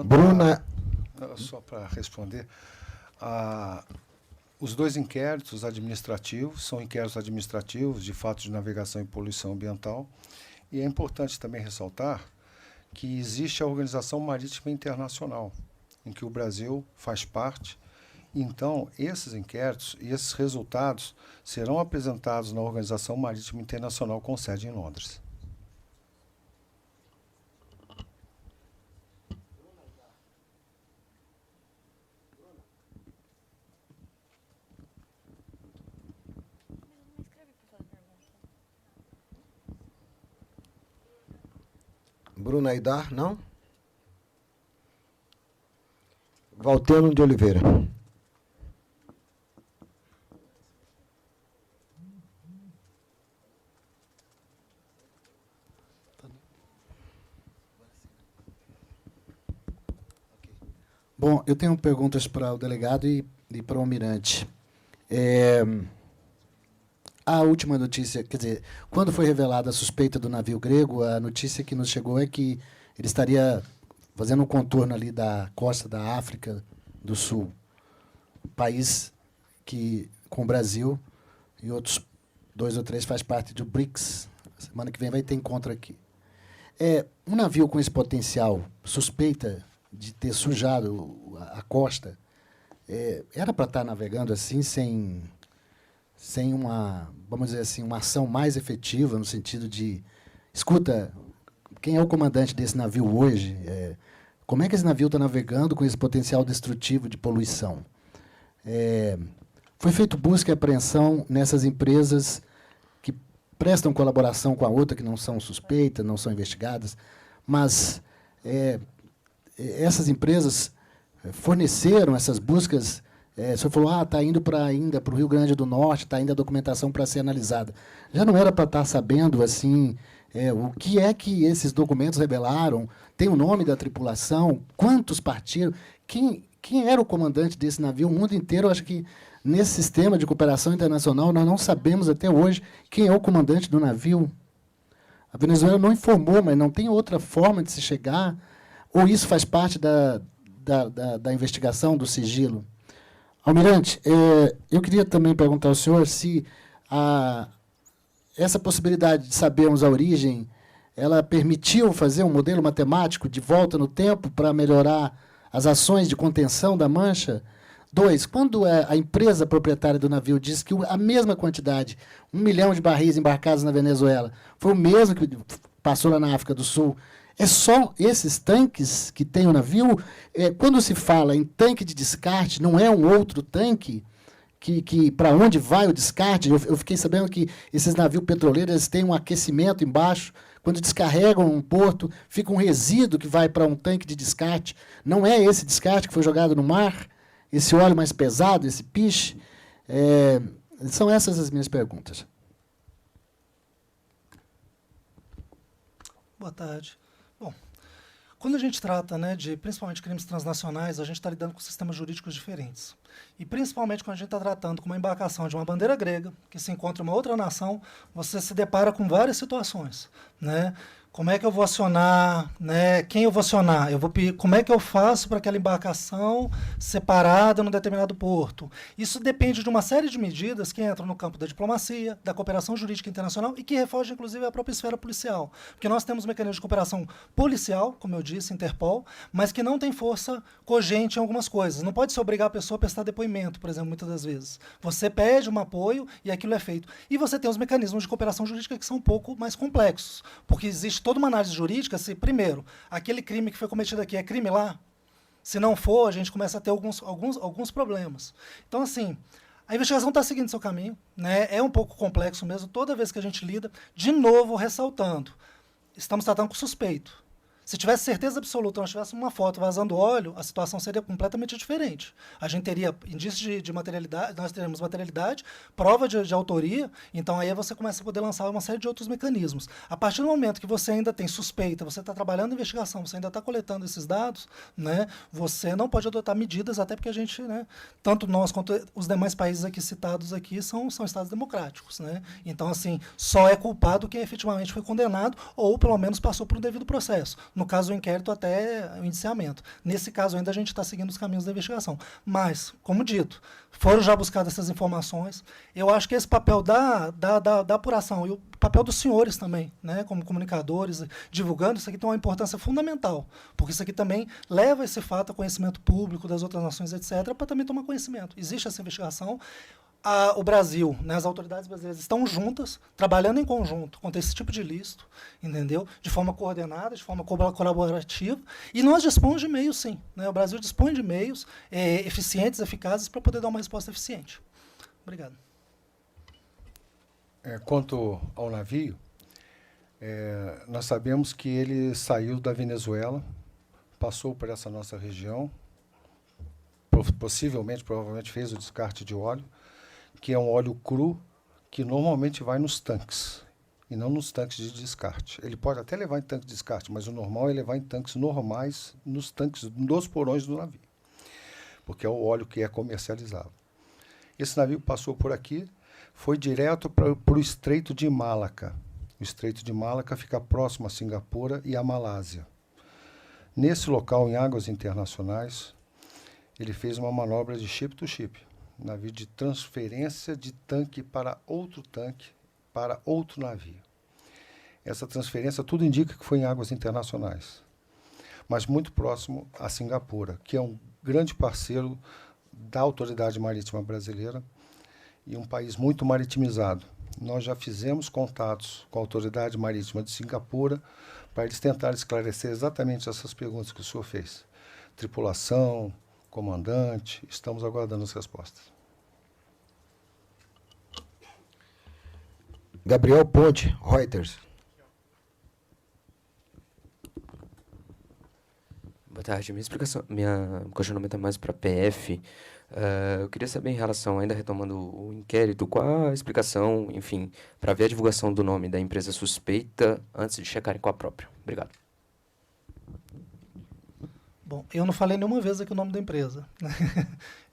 Bruna... Só para responder, os dois inquéritos administrativos são inquéritos administrativos de fatos de navegação e poluição ambiental, e é importante também ressaltar que existe a Organização Marítima Internacional, em que o Brasil faz parte. Então, esses inquéritos e esses resultados serão apresentados na Organização Marítima Internacional com sede em Londres. Bruna Aidar, não? Valteno de Oliveira. Bom, eu tenho perguntas para o delegado e para o almirante. A última notícia, quer dizer, quando foi revelada a suspeita do navio grego, a notícia que nos chegou é que ele estaria fazendo um contorno ali da costa da África do Sul, país que, com o Brasil e outros 2 ou 3 faz parte do BRICS. Semana que vem vai ter encontro aqui. Um navio com esse potencial, suspeita de ter sujado a costa, era para estar navegando assim, sem uma, vamos dizer assim, uma ação mais efetiva, no sentido de, escuta, quem é o comandante desse navio hoje? Como é que esse navio está navegando com esse potencial destrutivo de poluição? Foi feito busca e apreensão nessas empresas que prestam colaboração com a outra, que não são suspeitas, não são investigadas, mas essas empresas forneceram essas buscas. O senhor falou, está indo para o Rio Grande do Norte, está indo a documentação para ser analisada. Já não era para estar sabendo assim, o que é que esses documentos revelaram? Tem o nome da tripulação? Quantos partiram? Quem era o comandante desse navio? O mundo inteiro, acho que nesse sistema de cooperação internacional, nós não sabemos até hoje quem é o comandante do navio. A Venezuela não informou, mas não tem outra forma de se chegar? Ou isso faz parte da investigação, do sigilo? Almirante, eu queria também perguntar ao senhor se essa possibilidade de sabermos a origem, ela permitiu fazer um modelo matemático de volta no tempo para melhorar as ações de contenção da mancha? 2, quando a empresa proprietária do navio diz que a mesma quantidade, 1 milhão de barris embarcados na Venezuela, foi o mesmo que passou lá na África do Sul, é só esses tanques que tem o navio? Quando se fala em tanque de descarte, não é um outro tanque que para onde vai o descarte? Eu fiquei sabendo que esses navios petroleiros têm um aquecimento embaixo. Quando descarregam um porto, fica um resíduo que vai para um tanque de descarte. Não é esse descarte que foi jogado no mar? Esse óleo mais pesado, esse piche? São essas as minhas perguntas. Boa tarde. Bom, Quando a gente trata, né, de principalmente crimes transnacionais, a gente está lidando com sistemas jurídicos diferentes. E principalmente quando a gente está tratando com uma embarcação de uma bandeira grega, que se encontra em uma outra nação, você se depara com várias situações, né? Como é que eu vou acionar, né? Quem eu vou acionar? Como é que eu faço para aquela embarcação separada num determinado porto? Isso depende de uma série de medidas que entram no campo da diplomacia, da cooperação jurídica internacional e que refogem, inclusive, a própria esfera policial. Porque nós temos mecanismos de cooperação policial, como eu disse, Interpol, mas que não tem força cogente em algumas coisas. Não pode se obrigar a pessoa a prestar depoimento, por exemplo, muitas das vezes. Você pede um apoio e aquilo é feito. E você tem os mecanismos de cooperação jurídica que são um pouco mais complexos, porque existe toda uma análise jurídica se, primeiro, aquele crime que foi cometido aqui é crime lá? Se não for, a gente começa a ter alguns problemas. Então, assim, a investigação está seguindo seu caminho, né? É um pouco complexo mesmo, toda vez que a gente lida, de novo, ressaltando, estamos tratando com suspeito. Se tivesse certeza absoluta, nós tivéssemos uma foto vazando óleo, a situação seria completamente diferente. A gente teria indícios de materialidade, nós teríamos materialidade, prova de autoria, então aí você começa a poder lançar uma série de outros mecanismos. A partir do momento que você ainda tem suspeita, você está trabalhando em investigação, você ainda está coletando esses dados, né, você não pode adotar medidas, até porque a gente, né, tanto nós quanto os demais países aqui citados aqui são estados democráticos, né? Então, assim, só é culpado quem efetivamente foi condenado ou, pelo menos, passou por um devido processo. No caso do inquérito, até o indiciamento. Nesse caso, ainda a gente está seguindo os caminhos da investigação. Mas, como dito, foram já buscadas essas informações. Eu acho que esse papel da apuração e o papel dos senhores também, né, como comunicadores, divulgando, isso aqui tem uma importância fundamental, porque isso aqui também leva esse fato a conhecimento público das outras nações, etc., para também tomar conhecimento. Existe essa investigação. O Brasil, né, as autoridades brasileiras estão juntas, trabalhando em conjunto contra esse tipo de ilícito, entendeu? De forma coordenada, de forma colaborativa, e nós dispomos de meios, sim, né? O Brasil dispõe de meios eficientes, eficazes, para poder dar uma resposta eficiente. Obrigado. Quanto ao navio, nós sabemos que ele saiu da Venezuela, passou por essa nossa região, provavelmente fez o descarte de óleo, que é um óleo cru que normalmente vai nos tanques, e não nos tanques de descarte. Ele pode até levar em tanque de descarte, mas o normal é levar em tanques normais, nos tanques dos porões do navio, porque é o óleo que é comercializado. Esse navio passou por aqui, foi direto para o Estreito de Malaca. O Estreito de Malaca fica próximo a Singapura e a Malásia. Nesse local, em águas internacionais, ele fez uma manobra de ship-to-ship, navio de transferência de tanque para outro navio. Essa transferência, tudo indica que foi em águas internacionais, mas muito próximo a Singapura, que é um grande parceiro da Autoridade Marítima Brasileira e um país muito maritimizado. Nós já fizemos contatos com a Autoridade Marítima de Singapura para eles tentarem esclarecer exatamente essas perguntas que o senhor fez. Tripulação, comandante, estamos aguardando as respostas. Gabriel Ponte, Reuters. Boa tarde. Minha questionamento é mais para a PF. Eu queria saber em relação, ainda retomando o inquérito, qual a explicação, enfim, para ver a divulgação do nome da empresa suspeita antes de checarem com a própria. Obrigado. Bom, eu não falei nenhuma vez aqui o nome da empresa.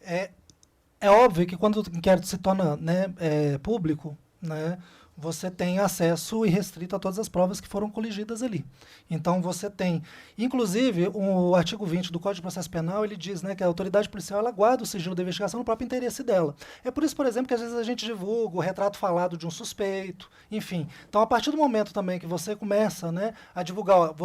É óbvio que quando o inquérito se torna, né, público, né, você tem acesso irrestrito a todas as provas que foram coligidas ali. Então, você tem... Inclusive, o artigo 20 do Código de Processo Penal, ele diz, né, que a autoridade policial ela guarda o sigilo da investigação no próprio interesse dela. É por isso, por exemplo, que às vezes a gente divulga o retrato falado de um suspeito, enfim. Então, a partir do momento também que você começa, né, a divulgar, ó,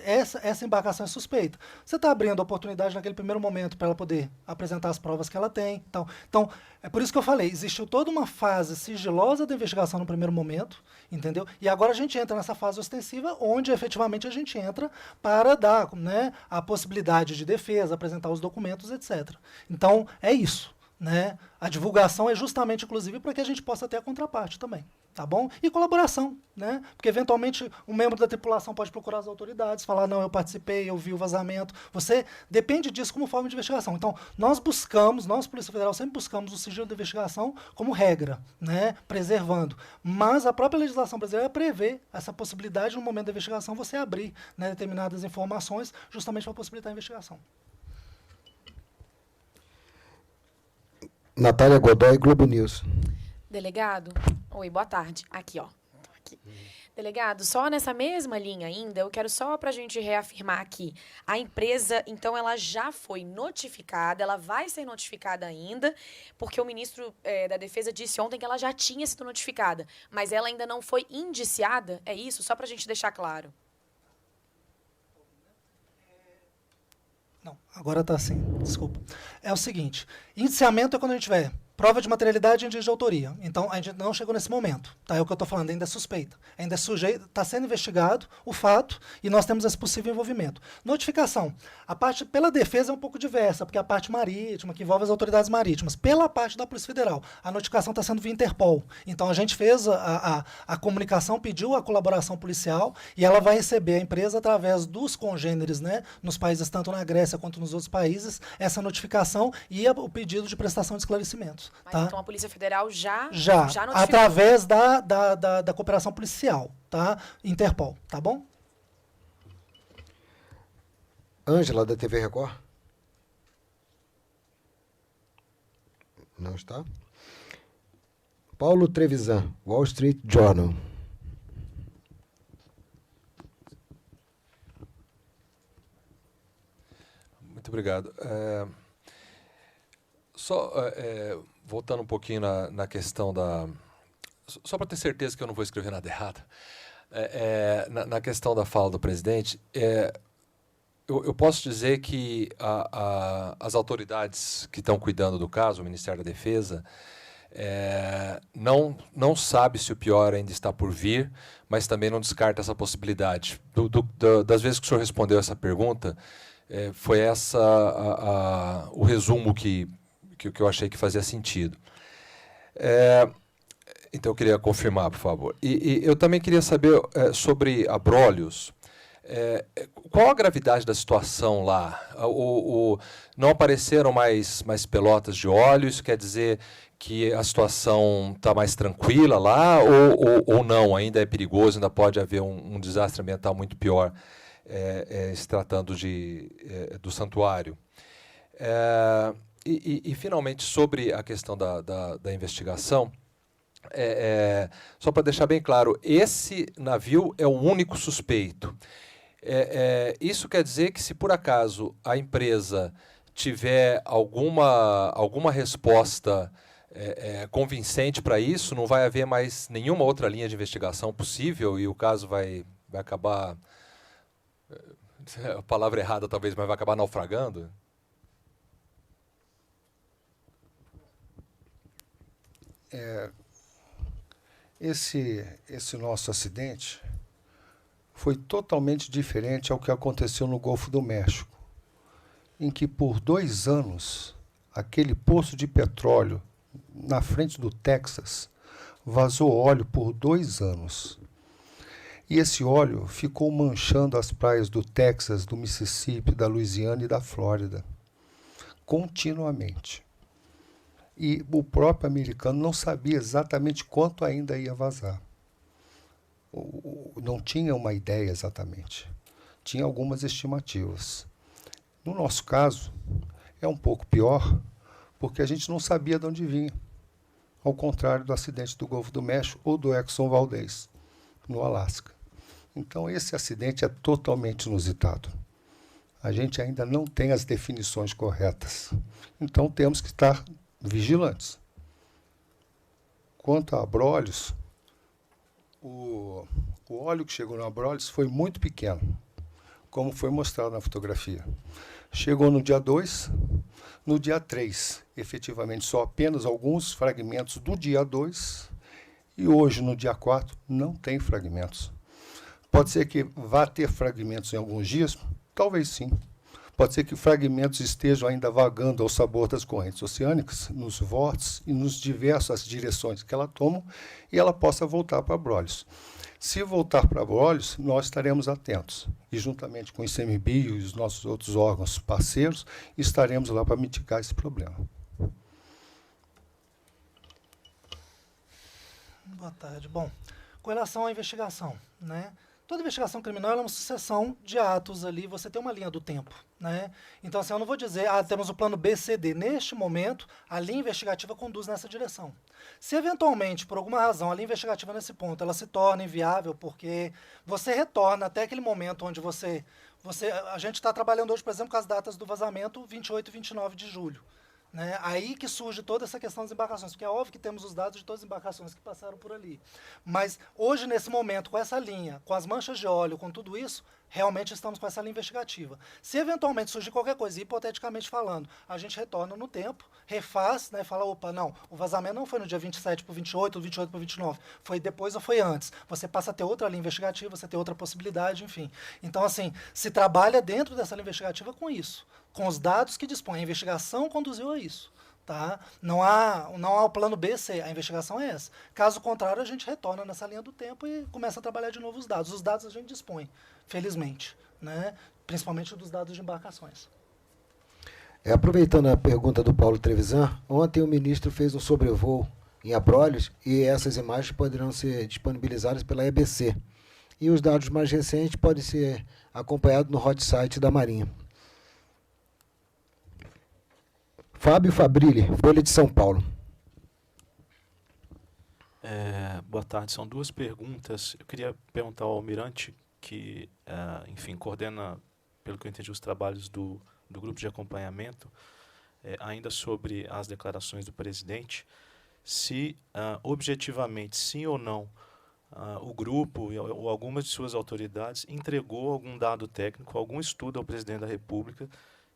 essa embarcação é suspeita, você está abrindo a oportunidade naquele primeiro momento para ela poder apresentar as provas que ela tem. Então, é por isso que eu falei, existiu toda uma fase sigilosa da investigação no primeiro momento, entendeu? E agora a gente entra nessa fase ostensiva, onde efetivamente a gente entra para dar, né, a possibilidade de defesa, apresentar os documentos, etc. Então, é isso, né? A divulgação é justamente, inclusive, para que a gente possa ter a contraparte também. tá bom? E colaboração, né? Porque, eventualmente, um membro da tripulação pode procurar as autoridades, falar, não, eu participei, eu vi o vazamento. Você depende disso como forma de investigação. Então, nós, Polícia Federal, sempre buscamos o sigilo da investigação como regra, né? Preservando. Mas a própria legislação brasileira prevê essa possibilidade, no momento da investigação, você abrir, né, determinadas informações, justamente para possibilitar a investigação. Natália Godoy, Globo News. Delegado, oi, boa tarde. Aqui, ó. Aqui. Delegado, só nessa mesma linha ainda, eu quero só para a gente reafirmar aqui. A empresa, então, ela já foi notificada, ela vai ser notificada ainda, porque o ministro da Defesa disse ontem que ela já tinha sido notificada, mas ela ainda não foi indiciada, é isso? Só para a gente deixar claro. Não, agora está assim, desculpa. É o seguinte, indiciamento é quando a gente tiver prova de materialidade e indício de autoria. Então, a gente não chegou nesse momento. Tá? É o que eu estou falando, ainda é suspeita. Ainda é sujeito, está sendo investigado o fato e nós temos esse possível envolvimento. Notificação. A parte pela defesa é um pouco diversa, porque a parte marítima, que envolve as autoridades marítimas. Pela parte da Polícia Federal, a notificação está sendo via Interpol. Então, a gente fez a comunicação, pediu a colaboração policial e ela vai receber a empresa através dos congêneres, né, nos países, tanto na Grécia quanto nos outros países, essa notificação e o pedido de prestação de esclarecimentos. Mas Tá? então a Polícia Federal já notificou. Através da cooperação policial, tá? Interpol, tá bom? Ângela, da TV Record? Não está? Paulo Trevisan, Wall Street Journal. Muito obrigado. Voltando um pouquinho na questão da... Só para ter certeza que eu não vou escrever nada errado. Na questão da fala do presidente, eu posso dizer que as autoridades que estão cuidando do caso, o Ministério da Defesa, não sabe se o pior ainda está por vir, mas também não descarta essa possibilidade. Das vezes que o senhor respondeu essa pergunta, foi o resumo que eu achei que fazia sentido. Então, eu queria confirmar, por favor. E eu também queria saber sobre Abrolhos. Qual a gravidade da situação lá? Não apareceram mais pelotas de óleo? Isso quer dizer que a situação está mais tranquila lá ou não? Ainda é perigoso, ainda pode haver um desastre ambiental muito pior se tratando do santuário. E, finalmente, sobre a questão da investigação, só para deixar bem claro, esse navio é o único suspeito. Isso quer dizer que, se por acaso a empresa tiver alguma resposta convincente para isso, não vai haver mais nenhuma outra linha de investigação possível e o caso vai acabar, a palavra errada talvez, mas vai acabar naufragando? Esse nosso acidente foi totalmente diferente ao que aconteceu no Golfo do México, em que por 2 anos aquele poço de petróleo na frente do Texas vazou óleo por 2 anos. E esse óleo ficou manchando as praias do Texas, do Mississippi, da Louisiana e da Flórida, continuamente. E o próprio americano não sabia exatamente quanto ainda ia vazar. Não tinha uma ideia exatamente. Tinha algumas estimativas. No nosso caso, é um pouco pior, porque a gente não sabia de onde vinha. Ao contrário do acidente do Golfo do México ou do Exxon Valdez, no Alasca. Então, esse acidente é totalmente inusitado. A gente ainda não tem as definições corretas. Então, temos que estar vigilantes. Quanto a Abrolhos, o óleo que chegou no Abrolhos foi muito pequeno, como foi mostrado na fotografia. Chegou no dia 2, no dia 3, efetivamente, só apenas alguns fragmentos do dia 2, e hoje, no dia 4, não tem fragmentos. Pode ser que vá ter fragmentos em alguns dias? Talvez sim, Pode ser que fragmentos estejam ainda vagando ao sabor das correntes oceânicas, nos vórtices e nos diversas direções que ela toma, e ela possa voltar para Abrolhos. Se voltar para Abrolhos, nós estaremos atentos. E, juntamente com o ICMBio e os nossos outros órgãos parceiros, estaremos lá para mitigar esse problema. Boa tarde. Bom, com relação à investigação, né? Toda investigação criminal é uma sucessão de atos ali, você tem uma linha do tempo, né? Então, assim, eu não vou dizer, temos o plano B, C, D. Neste momento, a linha investigativa conduz nessa direção. Se, eventualmente, por alguma razão, a linha investigativa nesse ponto, ela se torna inviável, porque você retorna até aquele momento onde a gente está trabalhando hoje, por exemplo, com as datas do vazamento 28 e 29 de julho. Né? Aí que surge toda essa questão das embarcações, porque é óbvio que temos os dados de todas as embarcações que passaram por ali. Mas hoje, nesse momento, com essa linha, com as manchas de óleo, com tudo isso, realmente estamos com essa linha investigativa. Se eventualmente surgir qualquer coisa, hipoteticamente falando, a gente retorna no tempo, refaz, né, fala, opa, não, o vazamento não foi no dia 27 para o 28, 28 para o 29, foi depois ou foi antes. Você passa a ter outra linha investigativa, você tem outra possibilidade, enfim. Então, assim, se trabalha dentro dessa linha investigativa com isso, com os dados que dispõe. A investigação conduziu a isso. Tá? Não há o plano B, C, a investigação é essa. Caso contrário, a gente retorna nessa linha do tempo e começa a trabalhar de novo os dados. Os dados a gente dispõe, felizmente, né? Principalmente dos dados de embarcações. Aproveitando a pergunta do Paulo Trevisan, ontem o ministro fez um sobrevoo em Abrolhos e essas imagens poderão ser disponibilizadas pela EBC. E os dados mais recentes podem ser acompanhados no hot site da Marinha. Fábio Fabrilli, Folha de São Paulo. Boa tarde, são duas perguntas. Eu queria perguntar ao almirante, que, enfim, coordena, pelo que eu entendi, os trabalhos do grupo de acompanhamento, ainda sobre as declarações do presidente, se, objetivamente, sim ou não, o grupo ou algumas de suas autoridades entregou algum dado técnico, algum estudo ao presidente da República,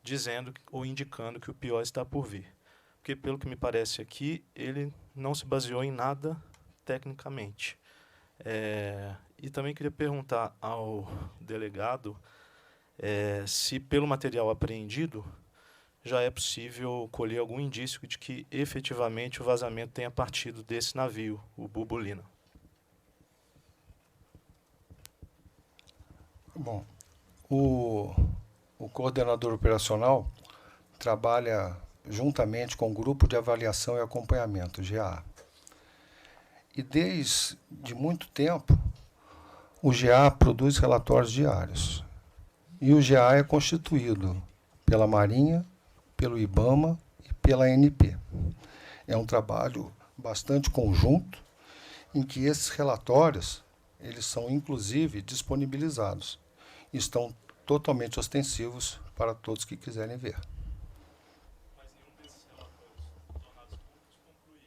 dizendo ou indicando que o pior está por vir. Porque, pelo que me parece aqui, ele não se baseou em nada tecnicamente. E também queria perguntar ao delegado se, pelo material apreendido, já é possível colher algum indício de que, efetivamente, o vazamento tenha partido desse navio, o Bubulina. Bom, o coordenador operacional trabalha juntamente com o Grupo de Avaliação e Acompanhamento, GA. E desde muito tempo, o GA produz relatórios diários. E o GA é constituído pela Marinha, pelo IBAMA e pela ANP. É um trabalho bastante conjunto, em que esses relatórios eles são, inclusive, disponibilizados. Estão totalmente ostensivos para todos que quiserem ver. Mas nenhum desses relatórios tornados públicos conclui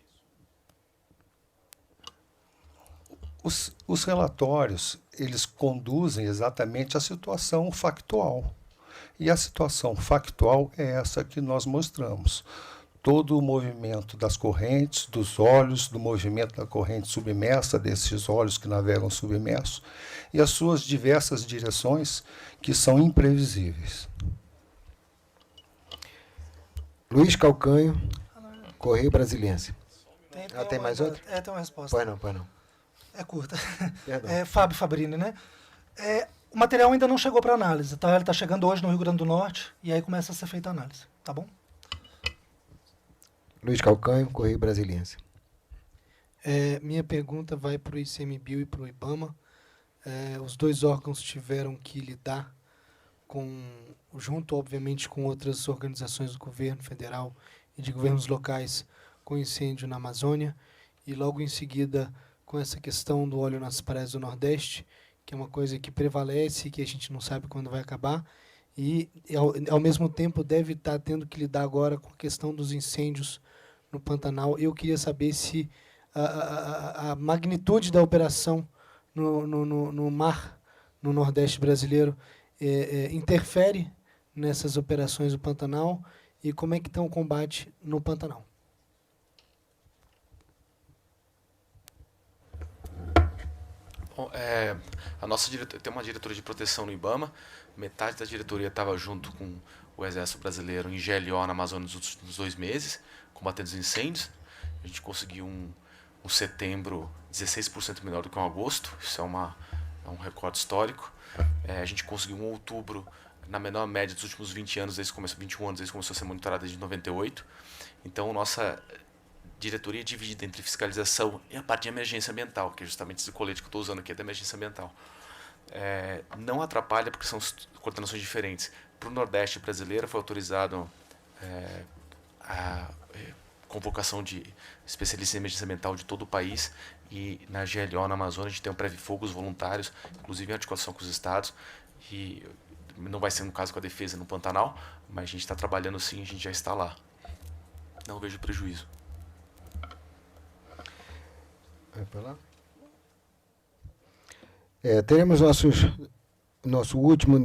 isso? Os relatórios, eles conduzem exatamente a situação factual. E a situação factual é essa que nós mostramos. Todo o movimento das correntes, dos óleos, do movimento da corrente submersa, desses óleos que navegam submersos, e as suas diversas direções que são imprevisíveis. Luiz Calcanho, Correio Brasiliense. Tem mais outra? Tem uma resposta. Pois não. É curta. Perdão. Fábio Fabrini, né? O material ainda não chegou para análise, tá? Ele está chegando hoje no Rio Grande do Norte, e aí começa a ser feita a análise, tá bom? Luiz Calcanho, Correio Brasiliense. Minha pergunta vai para o ICMBio e para o IBAMA. Os dois órgãos tiveram que lidar junto, obviamente, com outras organizações do governo federal e de governos locais, com incêndio na Amazônia, e logo em seguida com essa questão do óleo nas praias do Nordeste, que é uma coisa que prevalece e que a gente não sabe quando vai acabar, e ao mesmo tempo deve estar tendo que lidar agora com a questão dos incêndios no Pantanal. Eu queria saber se a magnitude da operação no mar, no Nordeste brasileiro, interfere nessas operações do Pantanal, e como é que está o combate no Pantanal. Bom, a nossa tem uma diretoria de proteção no IBAMA, metade da diretoria estava junto com o Exército Brasileiro em GLO na Amazônia nos últimos 2 meses, combatendo os incêndios. A gente conseguiu um setembro 16% menor do que um agosto, isso é um recorde histórico. A gente conseguiu um outubro na menor média dos últimos 20 anos, 21 anos, desde que começou a ser monitorado desde 98. Então, nossa diretoria é dividida entre fiscalização e a parte de emergência ambiental, que é justamente esse colete que eu estou usando aqui, é da emergência ambiental. Não atrapalha porque são coordenações diferentes. Para o Nordeste brasileiro foi autorizado a convocação de especialistas em emergência ambiental de todo o país, e na GLO, na Amazônia, a gente tem um pré-fogos voluntários, inclusive em articulação com os estados, e não vai ser no caso com a defesa no Pantanal, mas a gente está trabalhando sim, a gente já está lá. Não vejo prejuízo. Vai para lá. Teremos nosso último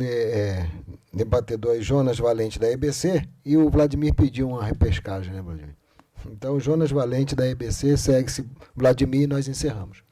debatedor, Jonas Valente, da EBC, e o Vladimir pediu uma repescagem, né, Vladimir? Então, Jonas Valente, da EBC, segue-se Vladimir e nós encerramos.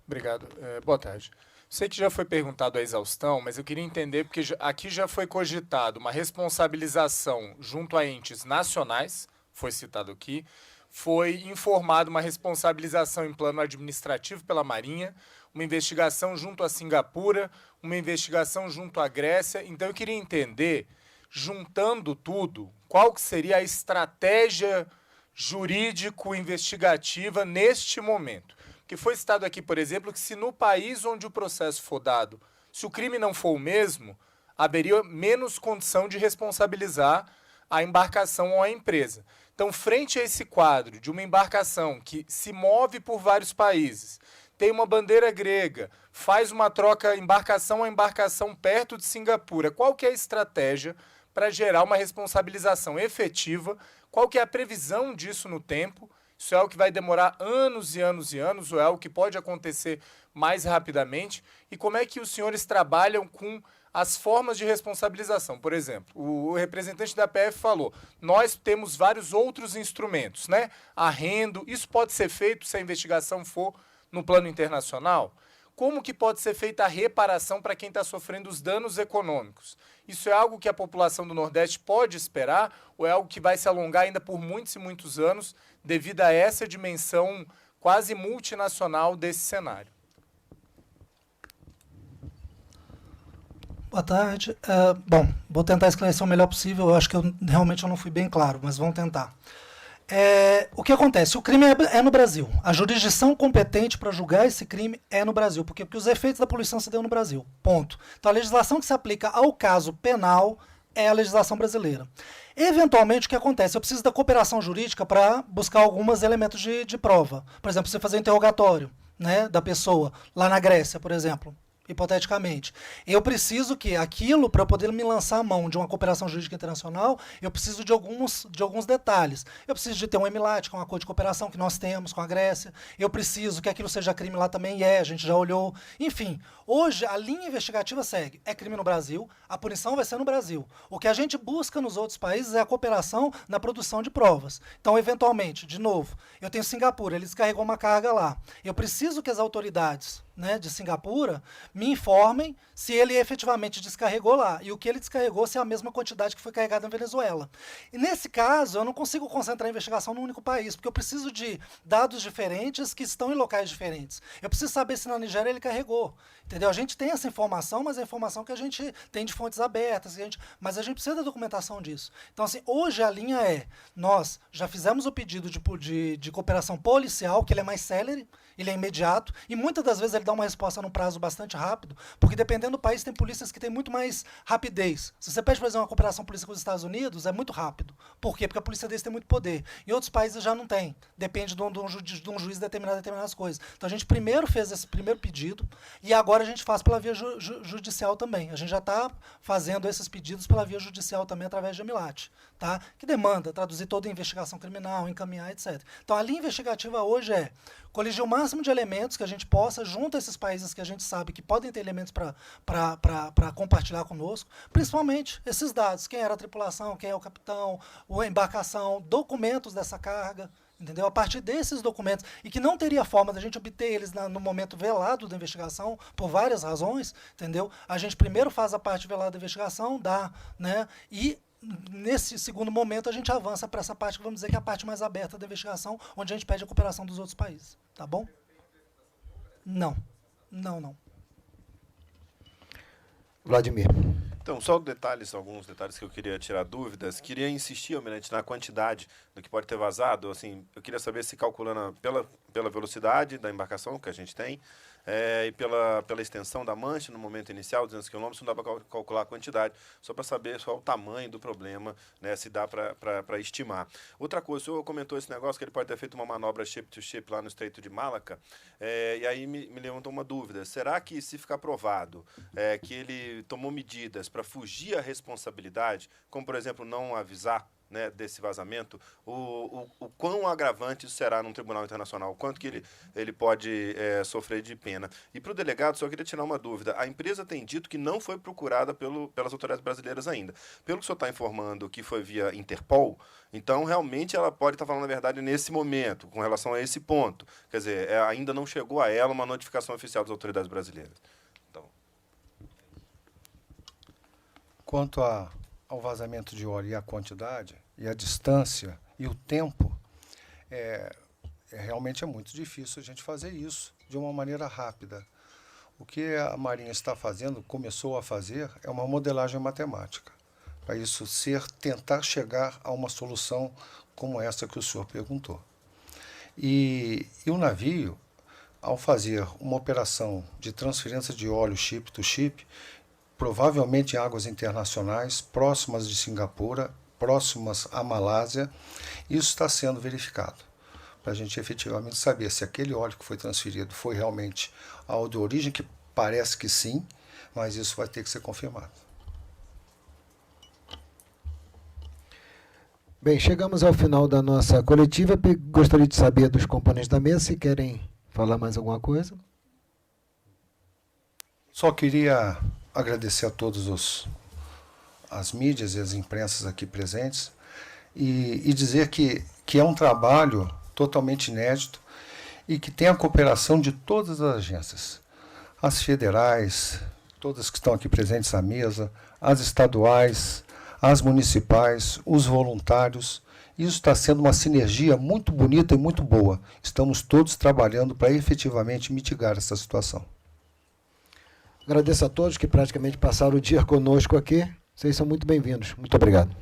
Obrigado. Boa tarde. Sei que já foi perguntado a exaustão, mas eu queria entender, porque aqui já foi cogitado uma responsabilização junto a entes nacionais, foi citado aqui, foi informado uma responsabilização em plano administrativo pela Marinha, uma investigação junto a Singapura, uma investigação junto à Grécia. Então, eu queria entender, juntando tudo, qual que seria a estratégia jurídico-investigativa neste momento. Que foi citado aqui, por exemplo, que se no país onde o processo for dado, se o crime não for o mesmo, haveria menos condição de responsabilizar a embarcação ou a empresa. Então, frente a esse quadro de uma embarcação que se move por vários países, tem uma bandeira grega, faz uma troca embarcação a embarcação perto de Singapura, qual que é a estratégia para gerar uma responsabilização efetiva? Qual que é a previsão disso no tempo? Isso é algo que vai demorar anos e anos e anos, ou é algo que pode acontecer mais rapidamente? E como é que os senhores trabalham com as formas de responsabilização? Por exemplo, o representante da PF falou, nós temos vários outros instrumentos, né? Arrendo, isso pode ser feito se a investigação for no plano internacional? Como que pode ser feita a reparação para quem está sofrendo os danos econômicos? Isso é algo que a população do Nordeste pode esperar ou é algo que vai se alongar ainda por muitos e muitos anos devido a essa dimensão quase multinacional desse cenário? Boa tarde. Bom, vou tentar esclarecer o melhor possível. Eu acho que eu realmente não fui bem claro, mas vamos tentar. O que acontece? O crime é no Brasil. A jurisdição competente para julgar esse crime é no Brasil. Por quê? Porque os efeitos da poluição se deu no Brasil. Ponto. Então, a legislação que se aplica ao caso penal é a legislação brasileira. Eventualmente, o que acontece? Eu preciso da cooperação jurídica para buscar alguns elementos de prova. Por exemplo, você fazer um interrogatório, né, da pessoa, lá na Grécia, por exemplo. Hipoteticamente. Eu preciso que aquilo, para eu poder me lançar a mão de uma cooperação jurídica internacional, eu preciso de alguns detalhes. Eu preciso de ter um EMILAT, que é um acordo de cooperação que nós temos com a Grécia. Eu preciso que aquilo seja crime lá também, a gente já olhou. Enfim, hoje a linha investigativa segue. É crime no Brasil, a punição vai ser no Brasil. O que a gente busca nos outros países é a cooperação na produção de provas. Então, eventualmente, de novo, eu tenho Singapura, ele descarregou uma carga lá. Eu preciso que as autoridades, né, de Singapura me informem se ele efetivamente descarregou lá e o que ele descarregou se é a mesma quantidade que foi carregada na Venezuela. E nesse caso, eu não consigo concentrar a investigação num único país, porque eu preciso de dados diferentes que estão em locais diferentes. Eu preciso saber se na Nigéria ele carregou. Entendeu? A gente tem essa informação, mas é a informação que a gente tem de fontes abertas, mas a gente precisa da documentação disso. Então, assim, hoje a linha nós já fizemos o pedido de cooperação policial, que ele é mais célere, ele é imediato, e muitas das vezes ele dá uma resposta num prazo bastante rápido, porque dependendo do país tem polícias que têm muito mais rapidez. Se você pede, por exemplo, uma cooperação polícia com os Estados Unidos, é muito rápido. Por quê? Porque a polícia deles tem muito poder. Em outros países já não tem. Depende de um juiz determinar determinadas coisas. Então a gente primeiro fez esse primeiro pedido, e agora a gente faz pela via judicial também. A gente já está fazendo esses pedidos pela via judicial também através de EMILAT, tá? Que demanda traduzir toda a investigação criminal, encaminhar, etc. Então a linha investigativa hoje é coligir o máximo de elementos que a gente possa, junto a esses países que a gente sabe que podem ter elementos para compartilhar conosco, principalmente esses dados, quem era a tripulação, quem é o capitão, a embarcação, documentos dessa carga, Entendeu? A partir desses documentos, e que não teria forma da gente obter eles no momento velado da investigação, por várias razões, entendeu? A gente primeiro faz a parte velada da investigação, dá, né? E nesse segundo momento a gente avança para essa parte que vamos dizer que é a parte mais aberta da investigação, onde a gente pede a cooperação dos outros países. Tá bom? Não. Não. Vladimir. Então, só alguns detalhes que eu queria tirar dúvidas. Queria insistir, Almirante, na quantidade do que pode ter vazado. Assim, eu queria saber se calculando pela velocidade da embarcação que a gente tem e pela extensão da mancha no momento inicial, 200 km, não dá para calcular a quantidade, só para saber só o tamanho do problema, né, se dá para estimar. Outra coisa, o senhor comentou esse negócio que ele pode ter feito uma manobra ship-to-ship lá no Estreito de Malaca, e aí me levantou uma dúvida. Será que, se ficar provado que ele tomou medidas para fugir à responsabilidade, como, por exemplo, não avisar, né, desse vazamento, o quão agravante isso será num tribunal internacional, o quanto que ele pode sofrer de pena. E para o delegado, só queria tirar uma dúvida. A empresa tem dito que não foi procurada pelas autoridades brasileiras ainda. Pelo que o senhor está informando que foi via Interpol, então realmente ela pode estar falando a verdade nesse momento, com relação a esse ponto. Quer dizer, ainda não chegou a ela uma notificação oficial das autoridades brasileiras. Então. Quanto ao vazamento de óleo e a quantidade, e a distância e o tempo, realmente é muito difícil a gente fazer isso de uma maneira rápida. O que a Marinha está fazendo, começou a fazer, é uma modelagem matemática, para isso tentar chegar a uma solução como essa que o senhor perguntou. E o navio, ao fazer uma operação de transferência de óleo ship-to-ship, provavelmente em águas internacionais, próximas de Singapura, próximas à Malásia, isso está sendo verificado, para a gente efetivamente saber se aquele óleo que foi transferido foi realmente ao de origem, que parece que sim, mas isso vai ter que ser confirmado. Bem, chegamos ao final da nossa coletiva. Gostaria de saber dos componentes da mesa se querem falar mais alguma coisa. Só queria agradecer a todos as mídias e as imprensas aqui presentes e dizer que é um trabalho totalmente inédito e que tem a cooperação de todas as agências, as federais, todas que estão aqui presentes à mesa, as estaduais, as municipais, os voluntários. Isso está sendo uma sinergia muito bonita e muito boa. Estamos todos trabalhando para efetivamente mitigar essa situação. Agradeço a todos que praticamente passaram o dia conosco aqui. Vocês são muito bem-vindos. Muito obrigado.